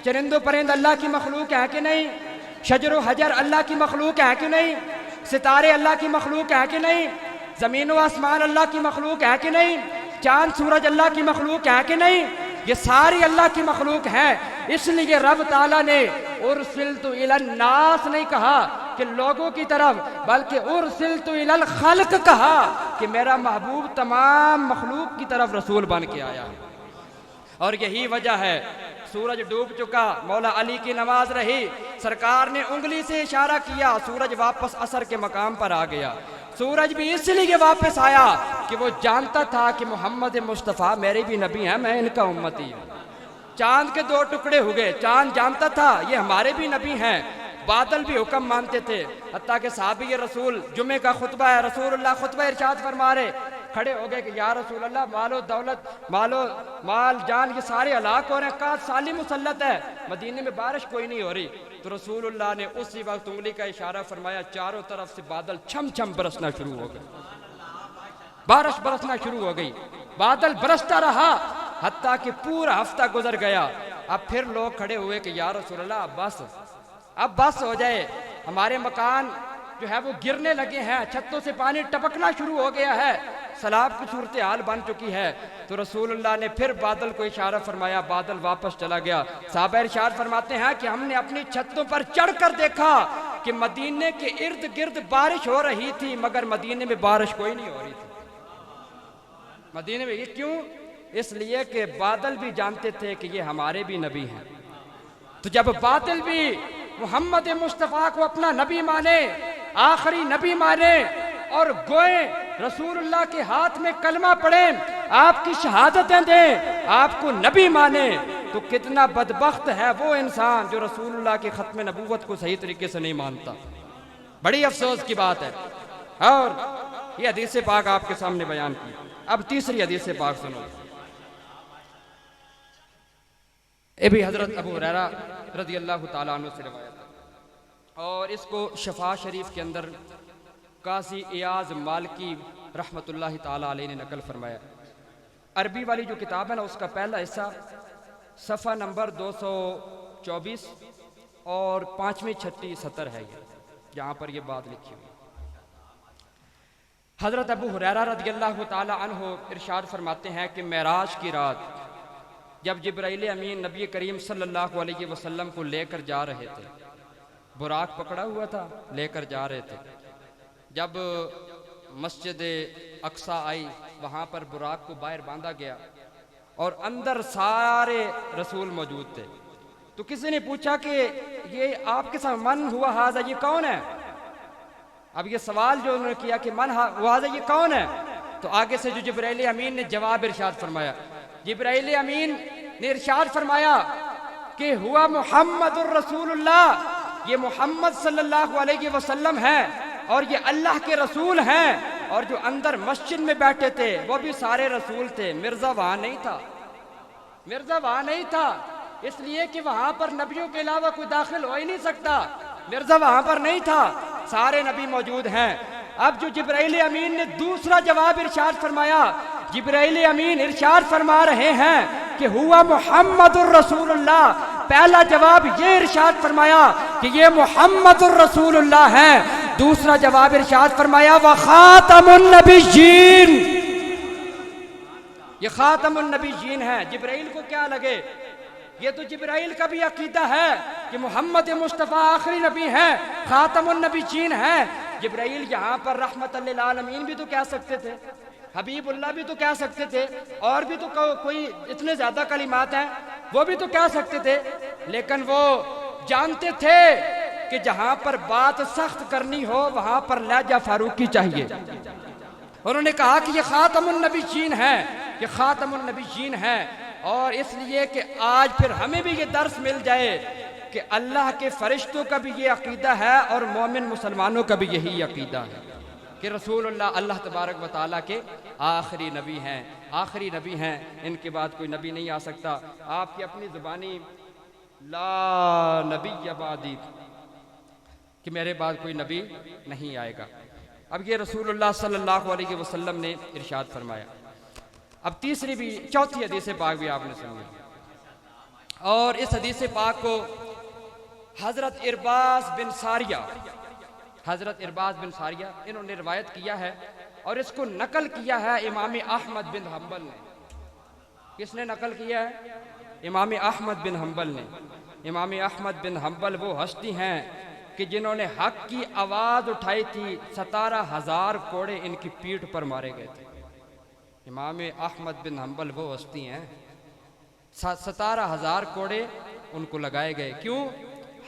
چرند و پرند اللہ کی مخلوق ہیں کہ نہیں؟ شجر و حجر اللہ کی مخلوق ہیں کہ نہیں؟ ستارے اللہ کی مخلوق ہیں کہ نہیں؟ زمین و آسمان اللہ کی مخلوق ہیں کہ نہیں؟ چاند سورج اللہ کی مخلوق ہیں کہ نہیں؟ یہ ساری اللہ کی مخلوق ہیں۔ اس لیے رب تعالیٰ نے ارسلت الی الناس نہیں کہا کہ لوگوں کی طرف، بلکہ ارسلت الی الخلق کہا کہ میرا محبوب تمام مخلوق کی طرف رسول بن کے آیا۔ اور یہی وجہ ہے سورج ڈوب چکا، مولا علی کی نماز رہی، سرکار نے انگلی سے اشارہ کیا، سورج واپس عصر کے مقام پر آ گیا۔ سورج بھی اس لیے واپس آیا کہ وہ جانتا تھا کہ محمد مصطفیٰ میرے بھی نبی ہیں، میں ان کا امتی ہوں۔ چاند کے دو ٹکڑے ہو گئے، چاند جانتا تھا یہ ہمارے بھی نبی ہیں، بادل بھی حکم مانتے تھے، حتیٰ کہ صحابی رسول جمعے کا خطبہ ہے، رسول اللہ خطبہ ارشاد فرما رہے، کھڑے ہو گئے کہ یا رسول اللہ مال و دولت، مال جان یہ سارے ہلاک ہو رہے ہیں، کہا سالی مسلط ہے، مدینے میں بارش کوئی نہیں ہو رہی۔ تو رسول اللہ نے اسی وقت انگلی کا اشارہ فرمایا، چاروں طرف سے بادل چھم چھم برسنا شروع ہو گئے، بارش برسنا شروع ہو گئی، بادل برستا رہا حتیٰ کہ پورا ہفتہ گزر گیا۔ اب پھر لوگ کھڑے ہوئے کہ یا رسول اللہ اب بس ہو جائے، ہمارے مکان جو ہے وہ گرنے لگے ہیں، چھتوں سے پانی ٹپکنا شروع ہو گیا ہے، سیلاب کی صورتحال بن چکی ہے۔ تو رسول اللہ نے پھر بادل کو اشارہ فرمایا، بادل واپس چلا گیا۔ صحابہ ارشاد فرماتے ہیں کہ ہم نے اپنی چھتوں پر چڑھ کر دیکھا کہ مدینے کے ارد گرد بارش ہو رہی تھی، مگر مدینے میں بارش کوئی نہیں ہو رہی تھی۔ مدینے میں یہ کیوں؟ اس لیے کہ بادل بھی جانتے تھے کہ یہ ہمارے بھی نبی ہیں۔ تو جب بادل بھی محمد مصطفیٰ کو اپنا نبی مانے، آخری نبی مانے، اور گوئیں رسول اللہ کے ہاتھ میں کلمہ پڑھیں، آپ کی شہادتیں دیں، آپ کو نبی مانے، تو کتنا بدبخت ہے وہ انسان جو رسول اللہ کے ختم نبوت کو صحیح طریقے سے نہیں مانتا۔ بڑی افسوس کی بات ہے۔ اور یہ حدیث پاک آپ کے سامنے بیان کی۔ اب تیسری حدیث پاک سنو، یہ بھی حضرت ابو ہریرہ رضی اللہ تعالیٰ عنہ سے روایت ہے، اور اس کو شفا شریف کے اندر قاضی ایاز مالکی رحمت اللہ تعالیٰ علیہ نے نقل فرمایا۔ عربی والی جو کتاب ہے نا، اس کا پہلا حصہ صفحہ نمبر 224 اور 5ویں 6 سطر ہے، یہاں پر یہ بات لکھی ہوئی۔ حضرت ابو ہریرہ رضی اللہ تعالیٰ عنہ ارشاد فرماتے ہیں کہ معراج کی رات جب جبرائیل امین نبی کریم صلی اللہ علیہ وسلم کو لے کر جا رہے تھے، براق پکڑا ہوا تھا، لے کر جا رہے تھے، جب مسجد اقصی آئی وہاں پر براق کو باہر باندھا گیا اور اندر سارے رسول موجود تھے۔ تو کسی نے پوچھا کہ یہ آپ کے ساتھ من ہوا حاضہ، یہ کون ہے؟ اب یہ سوال جو انہوں نے کیا کہ من ہوا حاضہ یہ کون ہے، تو آگے سے جو جبرائیل امین نے جواب ارشاد فرمایا، جبرائیل امین نے ارشاد فرمایا کہ ہوا محمد الرسول اللہ، یہ محمد صلی اللہ علیہ وسلم ہے اور یہ اللہ کے رسول ہیں، اور جو اندر مسجد میں بیٹھے تھے وہ بھی سارے رسول تھے، مرزا وہاں نہیں تھا، مرزا وہاں نہیں تھا۔ اس لیے کہ وہاں پر نبیوں کے علاوہ کوئی داخل ہو ہی نہیں سکتا. مرزا وہاں پر نہیں تھا, سارے نبی موجود ہیں. اب جو جبرائیل امین نے دوسرا جواب ارشاد فرمایا, جبرائیل امین ارشاد فرما رہے ہیں کہ ہوا محمد الرسول اللہ. پہلا جواب یہ ارشاد فرمایا کہ یہ محمد الرسول اللہ ہیں. دوسرا جواب ارشاد فرمایا وخاتم النبیین, یہ خاتم النبیین ہے. جبرائیل کو کیا لگے, یہ تو جبرائیل کا بھی عقیدہ ہے کہ محمد مصطفیٰ آخری نبی ہیں, خاتم النبیین ہیں. جبرائیل یہاں پر رحمت للعالمین بھی تو کہہ سکتے تھے, حبیب اللہ بھی تو کہہ سکتے تھے, اور بھی تو کوئی اتنے زیادہ کلمات ہیں وہ بھی تو کہہ سکتے تھے. لیکن وہ جانتے تھے کہ جہاں پر بات سخت کرنی ہو وہاں پر لہجہ فاروقی چاہیے. انہوں نے کہا کہ یہ خاتم النبیین ہے, یہ خاتم النبیین ہے. اور اس لیے کہ آج پھر ہمیں بھی یہ درس مل جائے کہ اللہ کے فرشتوں کا بھی یہ عقیدہ ہے اور مومن مسلمانوں کا بھی یہی عقیدہ ہے کہ رسول اللہ اللہ تبارک و تعالیٰ کے آخری نبی ہیں, آخری نبی ہیں. ان کے بعد کوئی نبی نہیں آ سکتا. آپ کی اپنی زبانی لا نبی بعدی, کہ میرے بعد کوئی نبی نہیں آئے گا. اب یہ رسول اللہ صلی اللہ علیہ وسلم نے ارشاد فرمایا. اب تیسری بھی چوتھی حدیث پاک بھی آپ نے سنی, اور اس حدیث پاک کو حضرت ارباز بن ساریہ, حضرت ارباز بن ساریہ انہوں نے روایت کیا ہے, اور اس کو نقل کیا ہے امام احمد بن حنبل نے. کس نے نقل کیا ہے؟ امام احمد بن حنبل نے. امام احمد بن حنبل وہ ہستی ہیں کہ جنہوں نے حق کی آواز اٹھائی تھی, 17,000 کوڑے ان کی پیٹھ پر مارے گئے تھے. امام احمد بن حنبل وہ ہستی ہیں, 17,000 کوڑے ان کو لگائے گئے. کیوں؟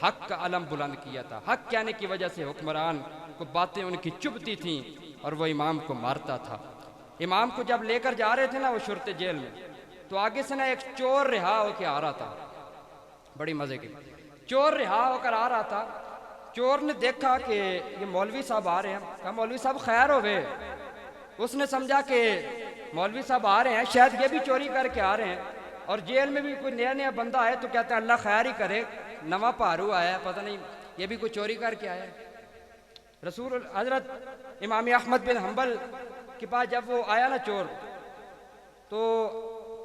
حق کا علم بلند کیا تھا. حق کہنے کی وجہ سے حکمران کو باتیں ان کی چبھتی تھیں اور وہ امام کو مارتا تھا. امام کو جب لے کر جا رہے تھے نا وہ شرطے جیل میں, تو آگے سے نا ایک چور رہا ہو کے آ رہا تھا. بڑی مزے کی چور رہا ہو کر آ رہا تھا. چور نے دیکھا کہ یہ مولوی صاحب آ رہے ہیں, کہا مولوی صاحب خیر ہوئے. اس نے سمجھا کہ مولوی صاحب آ رہے ہیں, شاید یہ بھی چوری کر کے آ رہے ہیں, اور جیل میں بھی کوئی نیا بندہ آئے تو کہتے ہیں اللہ خیر ہی کرے, نواں پارو آیا ہے, پتہ نہیں یہ بھی کوئی چوری کر کے آیا ہے. حضرت امام احمد بن حنبل کے پاس جب وہ آیا نا چور, تو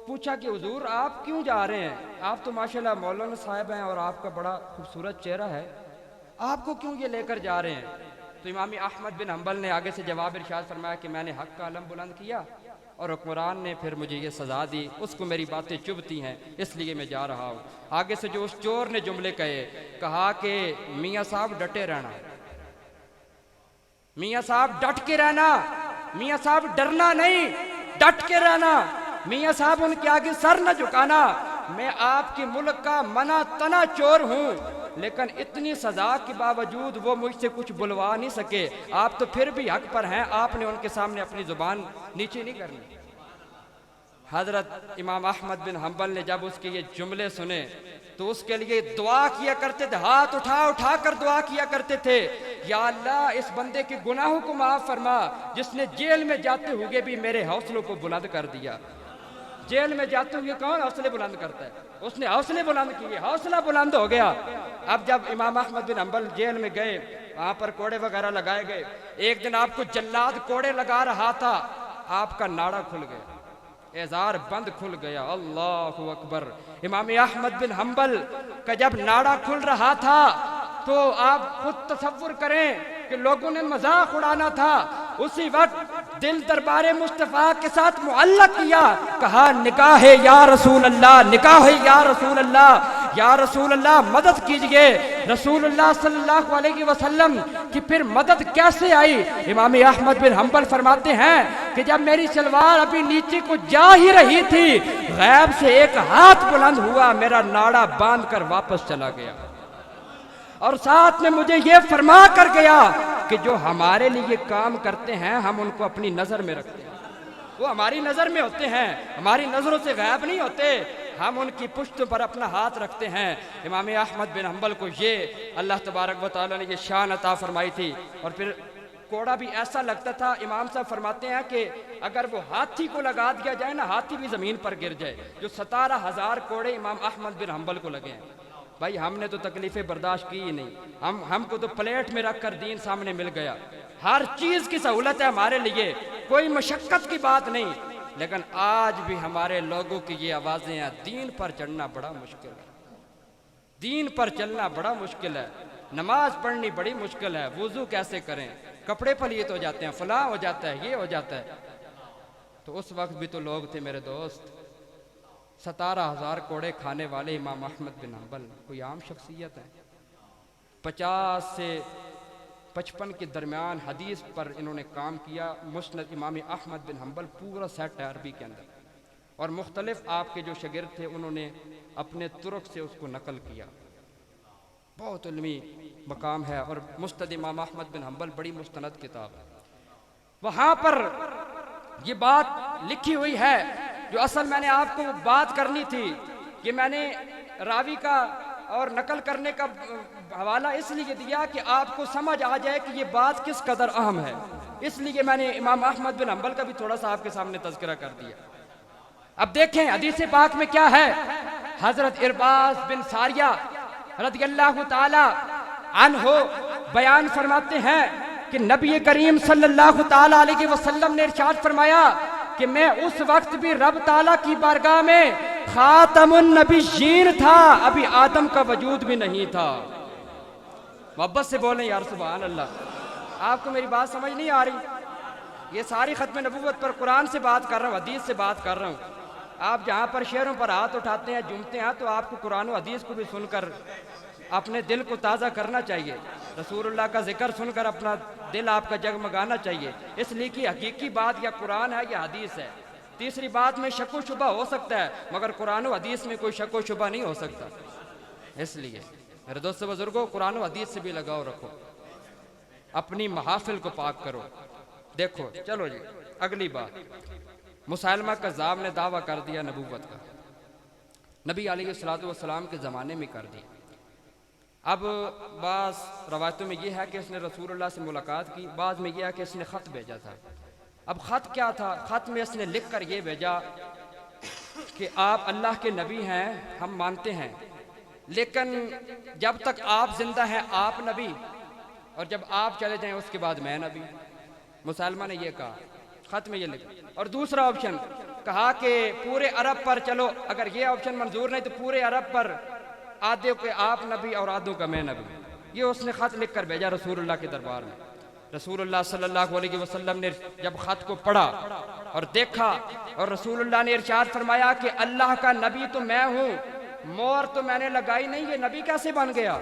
پوچھا کہ حضور آپ کیوں جا رہے ہیں, آپ تو ماشاءاللہ مولانا صاحب ہیں اور آپ کا بڑا خوبصورت چہرہ ہے, آپ کو کیوں یہ لے کر جا رہے ہیں؟ تو امام احمد بن حنبل نے آگے سے جواب ارشاد فرمایا کہ میں نے حق کا علم بلند کیا اور حکمران نے پھر مجھے یہ سزا دی, اس کو میری باتیں چبھتی ہیں اس لیے میں جا رہا ہوں. آگے سے جو اس چور نے جملے کہا کہ میاں صاحب ڈٹے رہنا, میاں صاحب ڈٹ کے رہنا, میاں صاحب ڈرنا نہیں, ڈٹ کے رہنا, میاں صاحب ان کے آگے سر نہ جھکانا. میں آپ کے ملک کا منا تنا چور ہوں, لیکن اتنی سزا کے باوجود وہ مجھ سے کچھ بلوا نہیں سکے. آپ تو پھر بھی حق پر ہیں, آپ نے ان کے سامنے اپنی زبان نیچے نہیں کرنی. حضرت امام احمد بن حنبل نے جب اس کے یہ جملے سنے تو اس کے لیے دعا کیا کرتے تھے, ہاتھ اٹھا اٹھا کر دعا کیا کرتے تھے, یا اللہ اس بندے کے گناہوں کو معاف فرما جس نے جیل میں جاتے ہوئے بھی میرے حوصلوں کو بلند کر دیا. جیل میں جاتے ہوئے کون حوصلے بلند کرتا ہے؟ اس نے حوصلے بلند کیے, حوصلہ بلند ہو گیا. اب جب امام احمد بن حنبل جیل میں گئے, وہاں پر کوڑے وغیرہ لگائے گئے. ایک دن آپ کو جلاد کوڑے لگا رہا تھا, آپ کا ناڑا کھل گیا, اعزار بند کھل گیا. اللہ اکبر. امام احمد بن حنبل کا جب ناڑا کھل رہا تھا تو آپ خود تصور کریں کہ لوگوں نے مذاق اڑانا تھا. اسی وقت دل دربار مصطفیٰ کے ساتھ معلق کیا, کہا نکاح یا رسول اللہ, نکاح یا رسول اللہ, یا رسول اللہ مدد کیجئے. رسول اللہ صلی اللہ علیہ وسلم کی پھر مدد کیسے آئی؟ امام احمد بن حنبل فرماتے ہیں کہ جب میری سلوار ابھی نیچے کو جا ہی رہی تھی, غیب سے ایک ہاتھ بلند ہوا, میرا ناڑا باندھ کر واپس چلا گیا, اور ساتھ میں مجھے یہ فرما کر گیا کہ جو ہمارے لیے کام کرتے ہیں ہم ان کو اپنی نظر میں رکھتے ہیں, وہ ہماری نظر میں ہوتے ہیں, ہماری نظروں سے غائب نہیں ہوتے, ہم ان کی پشت پر اپنا ہاتھ رکھتے ہیں. امام احمد بن حنبل کو یہ اللہ تبارک و تعالیٰ نے یہ شان عطا فرمائی تھی. اور پھر کوڑا بھی ایسا لگتا تھا، امام صاحب فرماتے ہیں کہ اگر وہ ہاتھی کو لگا دیا جائے نا، ہاتھی بھی زمین پر گر جائے، جو 17,000 کوڑے امام احمد بن حنبل کو لگے ہیں۔ بھائی ہم نے تو تکلیفیں برداشت کی ہی نہیں، ہم کو تو پلیٹ میں رکھ کر دین سامنے مل گیا، ہر چیز کی سہولت ہے ہمارے لیے، کوئی مشقت کی بات نہیں، لیکن آج بھی ہمارے لوگوں کی یہ آوازیں ہیں، دین پر چڑھنا بڑا مشکل ہے، دین پر چلنا بڑا مشکل ہے، نماز پڑھنی بڑی مشکل ہے، وضو کیسے کریں، کپڑے پلیت ہو جاتے ہیں، فلاں ہو جاتا ہے، یہ ہو جاتا ہے۔ تو اس وقت بھی تو لوگ تھے میرے دوست، 17,000 کوڑے کھانے والے امام احمد بن حنبل کوئی عام شخصیت ہے؟ 50 سے 55 کے درمیان حدیث پر انہوں نے کام کیا، مسند امام احمد بن حنبل پورا سیٹ ہے عربی کے اندر، اور مختلف آپ کے جو شاگرد تھے انہوں نے اپنے طرق سے اس کو نقل کیا، بہت علمی مقام ہے، اور مسند امام احمد بن حنبل بڑی مستند کتاب ہے۔ وہاں پر یہ بات لکھی ہوئی ہے جو اصل میں نے آپ کو بات کرنی تھی، کہ میں نے راوی کا اور نقل کرنے کا حوالہ اس لیے دیا کہ آپ کو سمجھ آ جائے کہ یہ بات کس قدر اہم ہے، اس لیے میں نے امام احمد بن حنبل کا بھی تھوڑا سا آپ کے سامنے تذکرہ کر دیا۔ اب دیکھیں حدیث پاک میں کیا ہے، حضرت ارباز بن ساریہ رضی اللہ تعالی عنہ بیان فرماتے ہیں کہ نبی کریم صلی اللہ تعالی علیہ وسلم نے ارشاد فرمایا کہ میں اس وقت بھی رب تعالیٰ کی بارگاہ میں خاتم النبیین تھا، ابھی آدم کا وجود بھی نہیں تھا۔ محبت سے بولیں یار سبحان اللہ۔ آپ کو میری بات سمجھ نہیں آ رہی؟ یہ ساری ختم نبوت پر قرآن سے بات کر رہا ہوں، حدیث سے بات کر رہا ہوں۔ آپ جہاں پر شعروں پر ہاتھ اٹھاتے ہیں، جھومتے ہیں، تو آپ کو قرآن و حدیث کو بھی سن کر اپنے دل کو تازہ کرنا چاہیے، رسول اللہ کا ذکر سن کر اپنا دل آپ کا جگمگانا چاہیے، اس لیے کہ حقیقی بات یا قرآن ہے یا حدیث ہے۔ تیسری بات میں شک و شبہ ہو سکتا ہے، مگر قرآن و حدیث میں کوئی شک و شبہ نہیں ہو سکتا۔ اس لیے میرے دوست بزرگوں، قرآن و حدیث سے بھی لگاؤ رکھو، اپنی محافل کو پاک کرو۔ دیکھو چلو جی اگلی بات، مسیلمہ کذاب نے دعویٰ کر دیا نبوت کا، نبی علیہ السلام کے زمانے میں کر دیا۔ اب بعض روایتوں میں یہ ہے کہ اس نے رسول اللہ سے ملاقات کی، بعض میں یہ ہے کہ اس نے خط بھیجا تھا۔ اب خط کیا تھا؟ خط میں اس نے لکھ کر یہ بھیجا کہ آپ اللہ کے نبی ہیں، ہم مانتے ہیں، لیکن جب تک آپ زندہ ہیں آپ نبی، اور جب آپ چلے جائیں اس کے بعد میں نبی۔ مسلمہ نے یہ کہا، خط میں یہ لکھا۔ اور دوسرا آپشن کہا کہ پورے عرب پر چلو، اگر یہ آپشن منظور نہیں تو پورے عرب پر آدھے کے آپ نبی اور آدھوں کا میں نبی۔ یہ اس نے خط لکھ کر بھیجا رسول اللہ کے دربار میں۔ رسول اللہ صلی اللہ علیہ وسلم نے جب خط کو پڑھا اور دیکھا، اور رسول اللہ نے ارشاد فرمایا کہ اللہ کا نبی تو میں ہوں، مور تو میں نے لگائی نہیں، یہ نبی کیسے بن گیا؟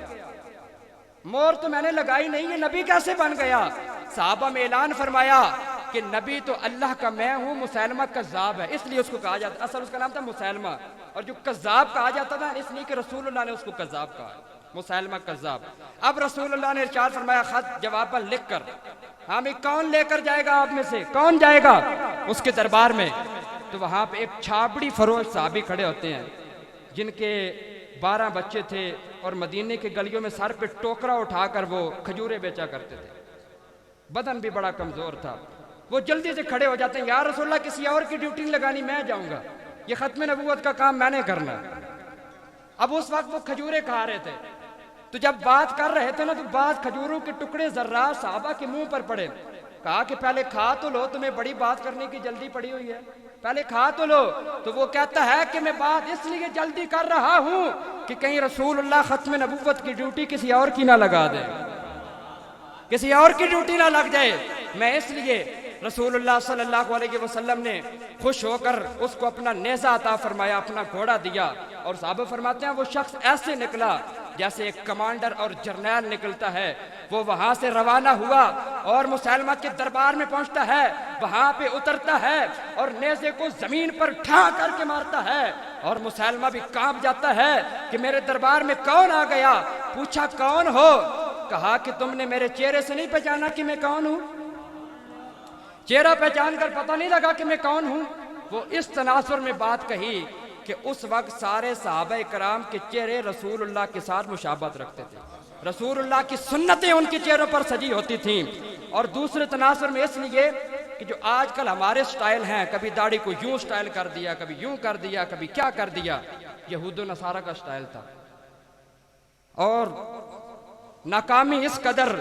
مور تو میں نے لگائی نہیں، یہ نبی کیسے بن گیا؟ صحابہ میں اعلان فرمایا کہ نبی تو اللہ کا میں ہوں، مسیلمہ کذاب ہے، اس لیے اس کو کہا جاتا، اصل اس کا نام تھا مسیلمہ، اور جو کذاب کہا جاتا تھا اس لیے کہ رسول اللہ نے اس کو کذاب کہا، مسیلمہ کذاب۔ اب رسول اللہ نے ارشاد فرمایا خط جواب پر لکھ کر، ہمیں کون لے کر جائے گا آپ میں سے، کون جائے گا اس کے دربار میں؟ تو وہاں پہ ایک چھابڑی فروش صحابی کھڑے ہوتے ہیں جن کے 12 بچے تھے، اور مدینے کے گلیوں میں سر پہ ٹوکرا اٹھا کر وہ کھجورے بیچا کرتے تھے، بدن بھی بڑا کمزور تھا۔ وہ جلدی سے کھڑے ہو جاتے ہیں، یا رسول اللہ کسی اور کی ڈیوٹی نہیں لگانی، میں جاؤں گا، یہ ختم نبوت کا کام میں نے کرنا۔ اب اس وقت وہ کھجورے کھا رہے تھے، تو جب بات کر رہے تھے نا تو بعض کھجوروں کے ٹکڑے ذرات صحابہ کے منہ پر پڑے۔ کہا کہ پہلے کھا تو لو، تمہیں بڑی بات کرنے کی جلدی پڑی ہوئی ہے، پہلے کھا تو لو۔ تو وہ کہتا ہے کہ میں بات اس لیے جلدی کر رہا ہوں کہ کہیں رسول اللہ ختم نبوت کی ڈیوٹی کسی اور کی نہ لگا دے، کسی اور کی ڈیوٹی نہ لگ جائے، میں اس لیے۔ رسول اللہ صلی اللہ علیہ وسلم نے خوش ہو کر اس کو اپنا نیزہ عطا فرمایا، اپنا گھوڑا دیا، اور صحابہ فرماتے ہیں وہ شخص ایسے نکلا جیسے ایک کمانڈر اور جرنیل نکلتا ہے۔ وہ وہاں سے روانہ ہوا اور مسیلمہ کے دربار میں پہنچتا ہے، وہاں پہ اترتا ہے اور نیزے کو زمین پر ٹھا کر کے مارتا ہے، اور مسیلمہ بھی کانپ جاتا ہے کہ میرے دربار میں کون آ گیا؟ پوچھا کون ہو؟ کہا کہ تم نے میرے چہرے سے نہیں پہچانا کہ میں کون ہوں؟ چہرہ پہچان کر پتہ نہیں لگا کہ میں کون ہوں؟ وہ اس تناظر میں بات کہی کہ اس وقت سارے صحابہ کرام کے چہرے رسول اللہ کے ساتھ مشابہت رکھتے تھے، رسول اللہ کی سنتیں ان کے چہروں پر سجی ہوتی تھیں۔ اور دوسرے تناظر میں اس لیے کہ جو آج کل ہمارے سٹائل ہیں، کبھی داڑھی کو یوں سٹائل کر دیا، کبھی یوں کر دیا، کبھی کیا کر دیا، یہود و نصارہ کا سٹائل تھا. اور ناکامی اس قدر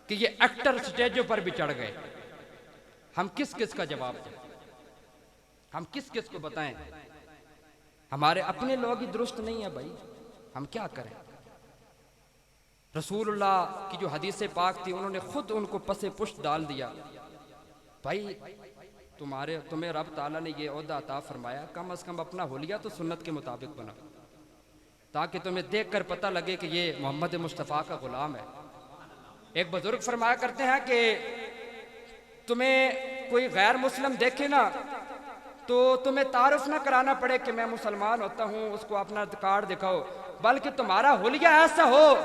کہ یہ ایکٹر سٹیجوں پر بھی چڑھ گئے. ہم کس کس کا جواب دیں؟ ہم کس کس کو بتائیں؟ ہمارے اپنے لوگ ہی درست نہیں ہیں بھائی، ہم کیا کریں؟ رسول اللہ کی جو حدیث پاک تھی انہوں نے خود ان کو پس پشت ڈال دیا. بھائی تمہیں رب تعالیٰ نے یہ عہدہ عطا فرمایا، کم از کم اپنا حلیہ تو سنت کے مطابق بنا، تاکہ تمہیں دیکھ کر پتہ لگے کہ یہ محمد مصطفیٰ کا غلام ہے. ایک بزرگ فرمایا کرتے ہیں کہ تمہیں کوئی غیر مسلم دیکھے نا تو تمہیں تعارف نہ کرانا پڑے کہ میں مسلمان ہوتا ہوں، اس کو اپنا کارڈ دکھاؤ، بلکہ تمہارا حلیہ ایسا ہو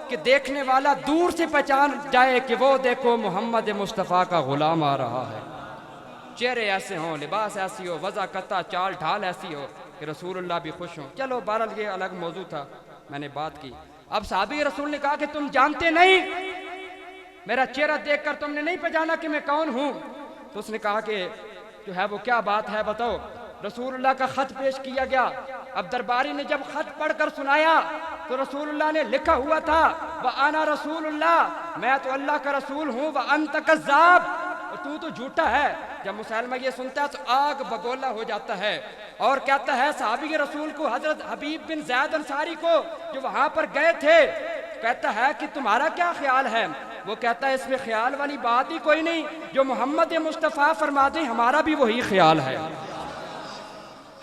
کہ دیکھنے والا دور سے پہچان جائے کہ وہ دیکھو محمد مصطفیٰ کا غلام آ رہا ہے. چہرے ایسے ہوں، لباس ایسی ہو، وضع قطع چال ڈھال ایسی ہو کہ رسول اللہ بھی خوش ہوں. چلو بہرحال یہ الگ موضوع تھا، میں نے بات کی. اب صحابی رسول نے کہا کہ تم جانتے نہیں، میرا چہرہ دیکھ کر تم نے نہیں پہچانا کہ میں کون ہوں. تو اس نے کہا کہ جو ہے وہ کیا بات ہے بتاؤ. رسول اللہ کا خط پیش کیا گیا. اب درباری نے جب خط پڑھ کر سنایا تو رسول اللہ نے لکھا ہوا تھا وَأَنَا رسول اللہ، میں تو اللہ کا رسول ہوں، وَأَنْتَ كَذَّابٌ، اور تو جھوٹا ہے. جب مسلمہ یہ سنتا ہے تو آگ بگولا ہو جاتا ہے اور کہتا ہے صحابی رسول کو، حضرت حبیب بن زید انصاری کو جو وہاں پر گئے تھے، کہتا ہے کہ تمہارا کیا خیال ہے؟ وہ کہتا ہے اس میں خیال والی بات ہی کوئی نہیں، جو محمد مصطفیٰ فرما دیں ہمارا بھی وہی خیال ہے.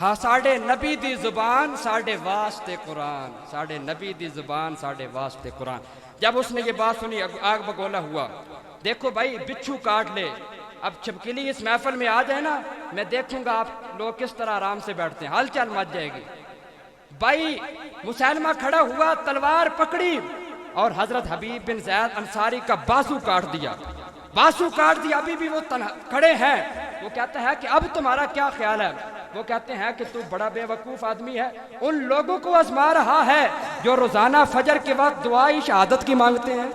ہاں ساڑھے نبی دی زبان ساڑھے واسطے قرآن، ساڑھے نبی دی زبان ساڑھے واسطے قرآن. جب اس نے یہ بات سنی آگ بگولا ہوا. دیکھو بھائی بچھو کاٹ لے، اب چمکیلی اس محفل میں آ جائے نا، میں دیکھوں گا آپ لوگ کس طرح آرام سے بیٹھتے ہیں، ہلچل مچ جائے گی. بھائی مسلمہ کھڑا ہوا، تلوار پکڑی اور حضرت حبیب بن زید انصاری کا بازو کاٹ دیا. بازو کاٹ دیا، ابھی بھی وہ کھڑے ہیں. وہ کہتا ہے کہ اب تمہارا کیا خیال ہے؟ وہ کہتے ہیں کہ تو بڑا بے وقوف آدمی ہے، ان لوگوں کو آزما رہا ہے جو روزانہ فجر کے وقت دعائی شہادت کی مانگتے ہیں،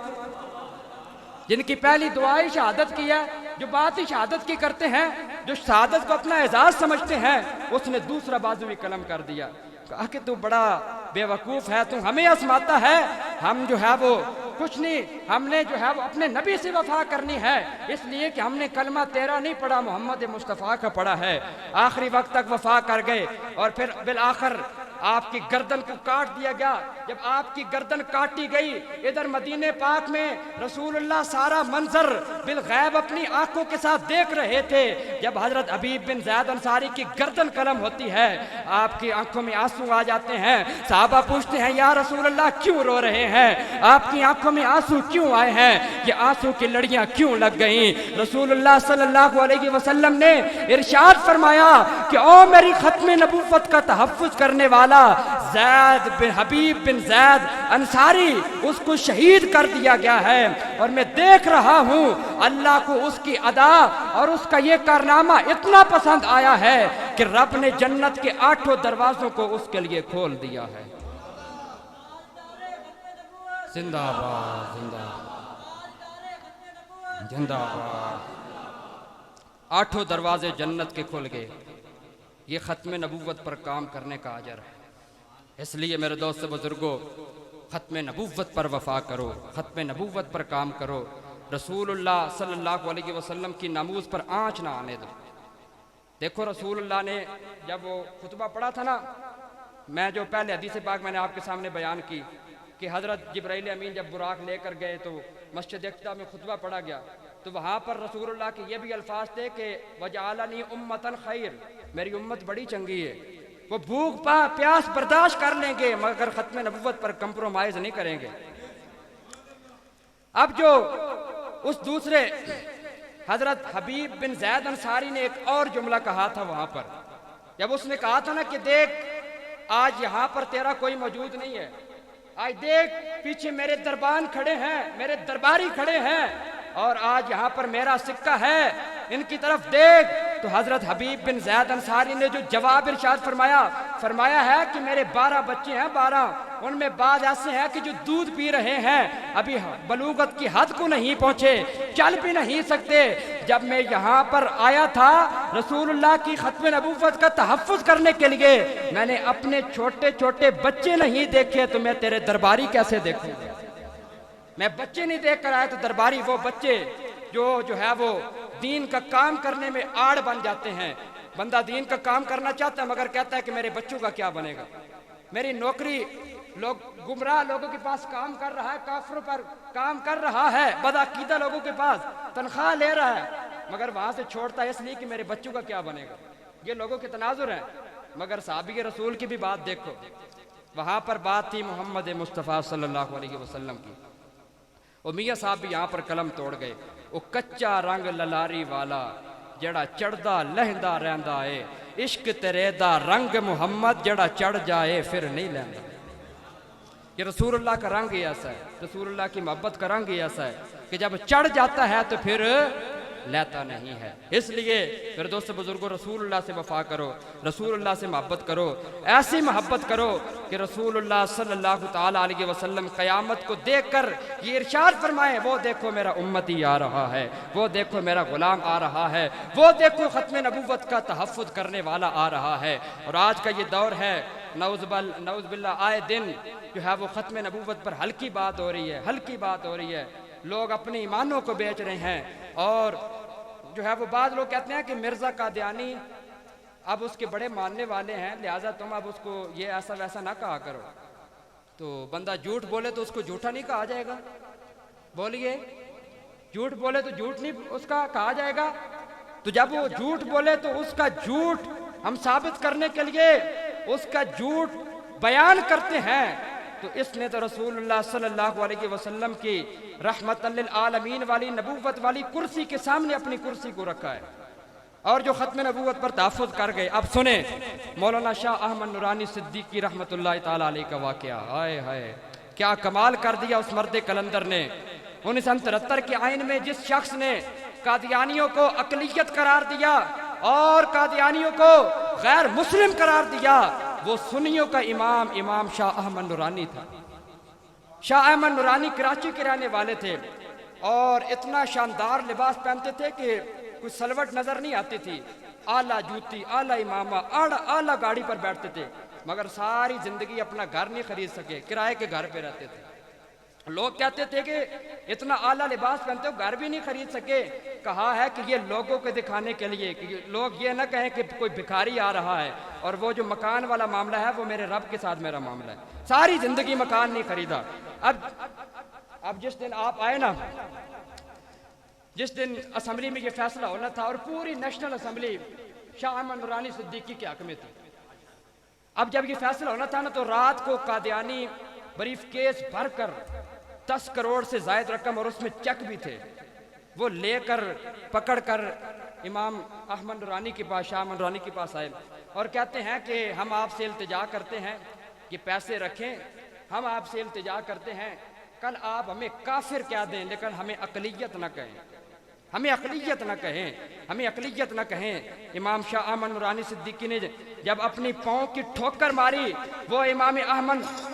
جن کی پہلی دعائی شہادت کی ہے، جو بات شہادت کی کرتے ہیں، جو شہادت کو اپنا اعزاز سمجھتے ہیں. اس نے دوسرا بازو بھی قلم کر دیا. کہا کہ تو بڑا بے وقوف ہے، تو ہمیں آزماتا ہے. ہم جو ہے وہ کچھ نہیں، ہم نے جو ہے وہ اپنے نبی سے وفا کرنی ہے، اس لیے کہ ہم نے کلمہ تیرا نہیں پڑھا، محمد مصطفیٰ کا پڑھا ہے. آخری وقت تک وفا کر گئے اور پھر بالآخر آپ کی گردن کو کاٹ دیا گیا. جب آپ کی گردن کاٹی گئی، ادھر مدینہ پاک میں رسول اللہ سارا منظر بالغیب اپنی آنکھوں کے ساتھ دیکھ رہے تھے. جب حضرت حبیب بن زید انصاری کی گردن قلم ہوتی ہے، آپ کی آنکھوں میں آنسو آ جاتے ہیں. صحابہ پوچھتے ہیں یا رسول اللہ کیوں رو رہے ہیں؟ آپ کی آنکھوں میں آنسو کیوں آئے ہیں؟ یہ آنسو کی لڑیاں کیوں لگ گئیں؟ رسول اللہ صلی اللہ علیہ وسلم نے ارشاد فرمایا کہ او میری ختم نبوت کا تحفظ کرنے والا زید بن حبیب بن زید انصاری، اس کو شہید کر دیا گیا ہے، اور میں دیکھ رہا ہوں اللہ کو اس کی ادا اور اس کا یہ کارنامہ اتنا پسند آیا ہے کہ رب نے جنت کے 8 دروازوں کو اس کے لیے کھول دیا ہے. زندہ باد، زندہ باد، زندہ باد. 8 دروازے جنت کے کھل گئے. یہ ختم نبوت پر کام کرنے کا اجر ہے. اس لیے میرے دوست بزرگوں، ختم نبوت پر وفا کرو، ختم نبوت پر کام کرو. رسول اللہ صلی اللہ علیہ وسلم کی ناموز پر آنچ نہ آنے دو. دیکھو رسول اللہ نے جب وہ خطبہ پڑھا تھا نا، میں جو پہلے حدیث پاک میں نے آپ کے سامنے بیان کی کہ حضرت جبرائیل امین جب براق لے کر گئے تو مسجد اقصی میں خطبہ پڑھا گیا، تو وہاں پر رسول اللہ کے یہ بھی الفاظ تھے کہ وَجَعَلَنِي أُمَّةً خَيْرٍ، میری امت بڑی چنگی ہے. وہ بھوک پیاس برداشت کر لیں گے مگر ختم نبوت پر کمپرومائز نہیں کریں گے. اب جو اس دوسرے حضرت حبیب بن زید انصاری نے ایک اور جملہ کہا تھا وہاں پر، جب اس نے کہا تھا نا کہ دیکھ آج یہاں پر تیرا کوئی موجود نہیں ہے، آج دیکھ پیچھے میرے دربان کھڑے ہیں، میرے درباری کھڑے ہیں، اور آج یہاں پر میرا سکہ ہے، ان کی طرف دیکھ. تو حضرت حبیب بن زید انصاری نے جو جواب ارشاد فرمایا ہے کہ میرے 12 بچے ہیں، 12 ان میں بعض ایسے ہیں کہ جو دودھ پی رہے ہیں، ابھی بلوغت کی حد کو نہیں پہنچے، چل بھی نہیں سکتے۔ جب میں یہاں پر آیا تھا رسول اللہ کی ختم نبوت کا تحفظ کرنے کے لیے، میں نے اپنے چھوٹے چھوٹے بچے نہیں دیکھے تو میں تیرے درباری کیسے دیکھوں؟ میں بچے نہیں دیکھ کر آیا تو درباری وہ بچے جو ہے وہ دین کا کام کرنے میں آڑ بن جاتے ہیں۔ بندہ دین کا کام کرنا چاہتا ہے مگر کہتا ہے کہ میرے بچوں کا کیا بنے گا، میری نوکری، لوگ گمراہ لوگوں کے پاس کام کر رہا ہے، کافروں پر کام کر رہا ہے، بدعقیدہ لوگوں کے پاس تنخواہ لے رہا ہے، مگر وہاں سے چھوڑتا ہے اس لیے کہ میرے بچوں کا کیا بنے گا۔ یہ لوگوں کے تناظر ہیں، مگر صحابی رسول کی بھی بات دیکھو، وہاں پر بات تھی محمد مصطفیٰ صلی اللہ علیہ وسلم کی۔ اور میاں صاحب بھی یہاں پر قلم توڑ گئے، وہ کچا رنگ للاری والا جڑا چڑھدا لہندا رہندا ہے، عشق تیرے دا رنگ محمد جڑا چڑھ جائے پھر نہیں لہندا۔ یہ رسول اللہ کا رنگ ہی ایسا ہے، رسول اللہ کی محبت کا رنگ ہی ایسا ہے کہ جب چڑھ جاتا ہے تو پھر لیتا نہیں ہے۔ اس لیے میرے دوست بزرگوں، رسول اللہ سے وفا کرو، رسول اللہ سے محبت کرو، ایسی محبت کرو کہ رسول اللہ صلی اللہ تعالیٰ علیہ وسلم قیامت کو دیکھ کر یہ ارشاد فرمائے، وہ دیکھو میرا امتی آ رہا ہے، وہ دیکھو میرا غلام آ رہا ہے، وہ دیکھو ختم نبوت کا تحفظ کرنے والا آ رہا ہے۔ اور آج کا یہ دور ہے، نعوذ باللہ، آئے دن جو ہے وہ ختم نبوت پر ہلکی بات ہو رہی ہے، ہلکی بات ہو رہی ہے، لوگ اپنے ایمانوں کو بیچ رہے ہیں۔ اور جو ہے وہ بعض لوگ کہتے ہیں کہ مرزا قادیانی اب اس کے بڑے ماننے والے ہیں، لہٰذا تم اب اس کو یہ ایسا ویسا نہ کہا کرو۔ تو بندہ جھوٹ بولے تو اس کو جھوٹا نہیں کہا جائے گا؟ بولیے، جھوٹ بولے تو جھوٹ نہیں اس کا کہا جائے گا؟ تو جب وہ جھوٹ بولے تو اس کا جھوٹ ہم ثابت کرنے کے لیے اس کا جھوٹ بیان کرتے ہیں۔ تو اس نے تو رسول اللہ صلی اللہ علیہ وسلم کی رحمت للعالمین والی نبوت والی کرسی کے سامنے اپنی کرسی کو رکھا ہے، اور جو ختم نبوت پر تحفظ کر گئے۔ اب سنیں مولانا شاہ احمد نورانی صدیقی رحمت اللہ تعالیٰ علیہ کا واقعہ، ہائے ہائے کیا کمال کر دیا اس مرد کلندر نے۔ 1973 کے آئین میں جس شخص نے قادیانیوں کو اقلیت قرار دیا اور قادیانیوں کو غیر مسلم قرار دیا، وہ سنیوں کا امام شاہ احمد نورانی تھا۔ شاہ احمد نورانی کراچی کے رہنے والے تھے اور اتنا شاندار لباس پہنتے تھے کہ کوئی سلوٹ نظر نہیں آتی تھی، اعلیٰ جوتی، اعلیٰ امامہ، اعلیٰ گاڑی پر بیٹھتے تھے، مگر ساری زندگی اپنا گھر نہیں خرید سکے، کرائے کے گھر پہ رہتے تھے۔ لوگ کہتے تھے کہ اتنا اعلیٰ لباس پہنتے ہو، گھر بھی نہیں خرید سکے۔ کہا ہے کہ یہ لوگوں کو دکھانے کے لیے، کہ لوگ یہ نہ کہیں کہ کوئی بھکاری آ رہا ہے، اور وہ جو مکان والا معاملہ ہے وہ میرے رب کے ساتھ میرا معاملہ ہے۔ ساری زندگی مکان نہیں خریدا۔ اب جس دن آپ آئے نا، جس دن اسمبلی میں یہ فیصلہ ہونا تھا، اور پوری نیشنل اسمبلی شاہ احمد نورانی صدیقی کے حق میں تھی، اب جب یہ فیصلہ ہونا تھا نا تو رات کو قادیانی بریف کیس بھر کر 10 کروڑ سے زائد رقم اور اس میں چیک بھی تھے، وہ لے کر پکڑ کر امام احمد نورانی کے پاس، شاہ احمد نورانی کے پاس آئے اور کہتے ہیں کہ ہم آپ سے التجا کرتے ہیں کہ پیسے رکھیں، ہم آپ سے التجا کرتے ہیں، کل آپ ہمیں کافر کہہ دیں لیکن ہمیں اقلیت نہ کہیں، ہمیں اقلیت نہ کہیں، ہمیں اقلیت نہ کہیں۔ امام شاہ احمد نورانی صدیقی نے جب اپنی پاؤں کی ٹھوکر ماری، وہ امام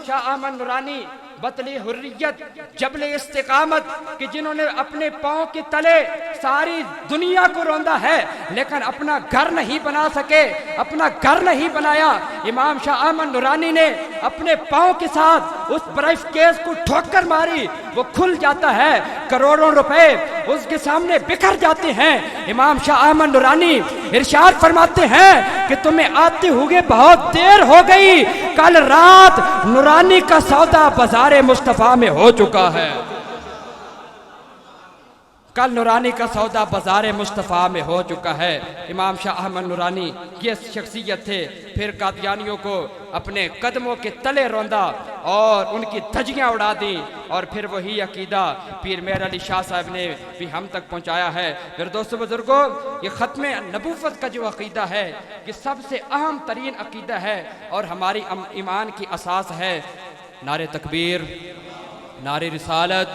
شاہ احمد نورانی بطلی حریت، جبل استقامت، کہ جنہوں نے اپنے پاؤں کے تلے ساری دنیا کو روندا ہے لیکن اپنا گھر نہیں بنا سکے، اپنا گھر نہیں بنایا، امام شاہ احمد نورانی نے اپنے پاؤں کے ساتھ اس برائف کیس کو ٹھوکر ماری، وہ کھل جاتا ہے، کروڑوں روپے اس کے سامنے بکھر جاتے ہیں۔ امام شاہ احمد نورانی ارشاد فرماتے ہیں کہ تمہیں آتے ہوئے بہت دیر ہو گئی، کل رات نورانی کا سودا بازار مصطفیٰ میں ہو چکا ہے، کل نورانی کا سودا بازار مصطفیٰ میں ہو چکا ہے۔ امام شاہ احمد نورانی یہ شخصیت تھے، پھر قادیانیوں کو اپنے قدموں کے تلے روندا اور ان کی دھجیاں اڑا دیں، اور پھر وہی عقیدہ پیر مہر علی شاہ صاحب نے بھی ہم تک پہنچایا ہے۔ پھر دوستو بزرگوں، یہ ختم نبوت کا جو عقیدہ ہے یہ سب سے اہم ترین عقیدہ ہے اور ہماری ایمان کی اساس ہے۔ نعرہ تکبیر، نعرہ رسالت،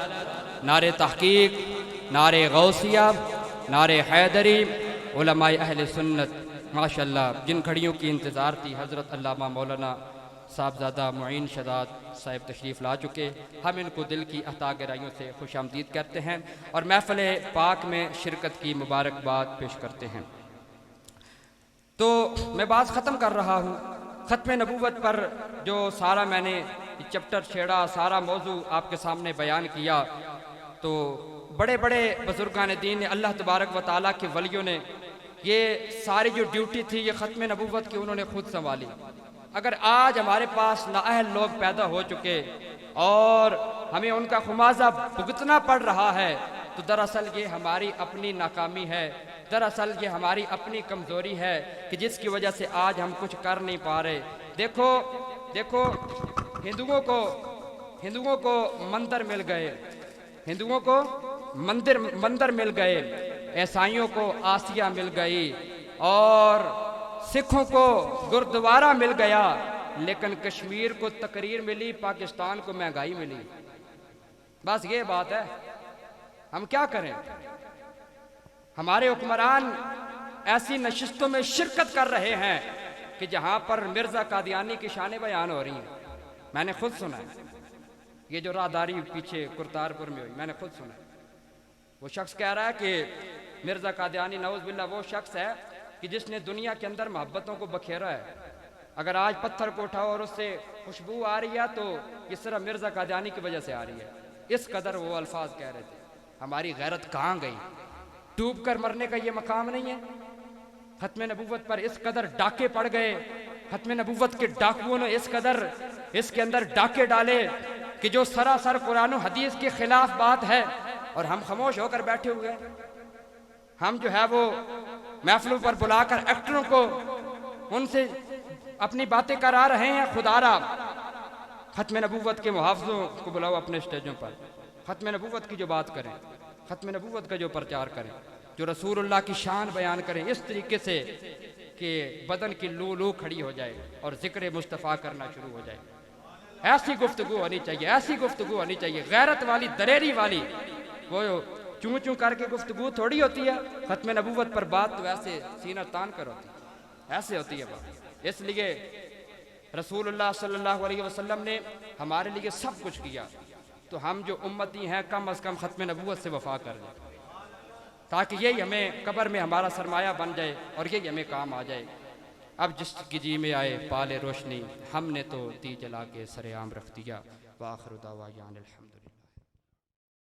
نعرہ تحقیق، نعرہ غوثیہ، نعرہ حیدری، علماء اہل سنت، ماشاءاللہ جن کھڑیوں کی انتظار تھی، حضرت علامہ مولانا صاحبزادہ معین شہزاد صاحب تشریف لا چکے، ہم ان کو دل کی عطا گرائیوں سے خوش آمدید کرتے ہیں اور محفل پاک میں شرکت کی مبارکباد پیش کرتے ہیں۔ تو میں بات ختم کر رہا ہوں، ختم نبوت پر جو سارا میں نے چپٹر چھیڑا، سارا موضوع آپ کے سامنے بیان کیا، تو بڑے بڑے بزرگان دین نے، اللہ تبارک و تعالیٰ کے ولیوں نے یہ ساری جو ڈیوٹی تھی یہ ختم نبوت کی انہوں نے خود سنبھالی۔ اگر آج ہمارے پاس نااہل لوگ پیدا ہو چکے اور ہمیں ان کا خمیازہ بھگتنا پڑ رہا ہے تو دراصل یہ ہماری اپنی ناکامی ہے، دراصل یہ ہماری اپنی کمزوری ہے کہ جس کی وجہ سے آج ہم کچھ کر نہیں پا رہے۔ دیکھو ہندوؤں کو مندر مل گئے، ہندوؤں کو مندر مل گئے، عیسائیوں کو آسیہ مل گئی اور سکھوں کو گردوارہ مل گیا، لیکن کشمیر کو تقریر ملی، پاکستان کو مہنگائی ملی۔ بس یہ بات ہے، ہم کیا کریں؟ ہمارے حکمران ایسی نشستوں میں شرکت کر رہے ہیں کہ جہاں پر مرزا قادیانی کی شانیں بیان ہو رہی ہیں۔ میں نے خود سنا ہے، یہ جو راہداری پیچھے کرتارپور میں ہوئی، میں نے خود سنا ہے۔ وہ شخص کہہ رہا ہے کہ مرزا قادیانی نعوذ باللہ وہ شخص ہے کہ جس نے دنیا کے اندر محبتوں کو بکھیرا ہے۔ اگر آج پتھر کو اٹھاؤ اور اس سے خوشبو آ رہی ہے تو اس طرح مرزا قادیانی کی وجہ سے آ رہی ہے۔ اس قدر وہ الفاظ کہہ رہے تھے۔ ہماری غیرت کہاں گئی؟ ڈوب کر مرنے کا یہ مقام نہیں ہے۔ ختم نبوت پر اس قدر ڈاکے پڑ گئے، ختم نبوت کے ڈاکوؤں نے اس قدر اس کے اندر ڈاکے ڈالے کہ جو سراسر قرآن و حدیث کے خلاف بات ہے، اور ہم خاموش ہو کر بیٹھے ہوئے ہیں۔ ہم جو ہے وہ محفلوں پر بلا کر ایکٹروں کو ان سے اپنی باتیں کرا رہے ہیں۔ خدا را ختم نبوت کے محافظوں کو بلاؤ اپنے سٹیجوں پر، ختم نبوت کی جو بات کریں، ختم نبوت کا جو پرچار کریں، جو رسول اللہ کی شان بیان کریں اس طریقے سے کہ بدن کی لو لو کھڑی ہو جائے اور ذکر مصطفیٰ کرنا شروع ہو جائے۔ ایسی گفتگو ہونی چاہیے، ایسی گفتگو ہونی چاہیے، غیرت والی، دلیری والی۔ وہ چوں چوں کر کے گفتگو تھوڑی ہوتی ہے۔ ختم نبوت پر بات تو ایسے سینہ تان کر ہوتی ہے، ایسے ہوتی ہے بات۔ اس لیے رسول اللہ صلی اللہ علیہ وسلم نے ہمارے لیے سب کچھ کیا، تو ہم جو امتی ہیں کم از کم ختم نبوت سے وفا کر لیں، تاکہ یہی ہمیں قبر میں ہمارا سرمایہ بن جائے اور یہی ہمیں کام آ جائے۔ اب جس کی جی میں آئے پالے روشنی، ہم نے تو دی جلا کے سر عام رکھ دیا۔ وآخر دعوانا الحمدللہ۔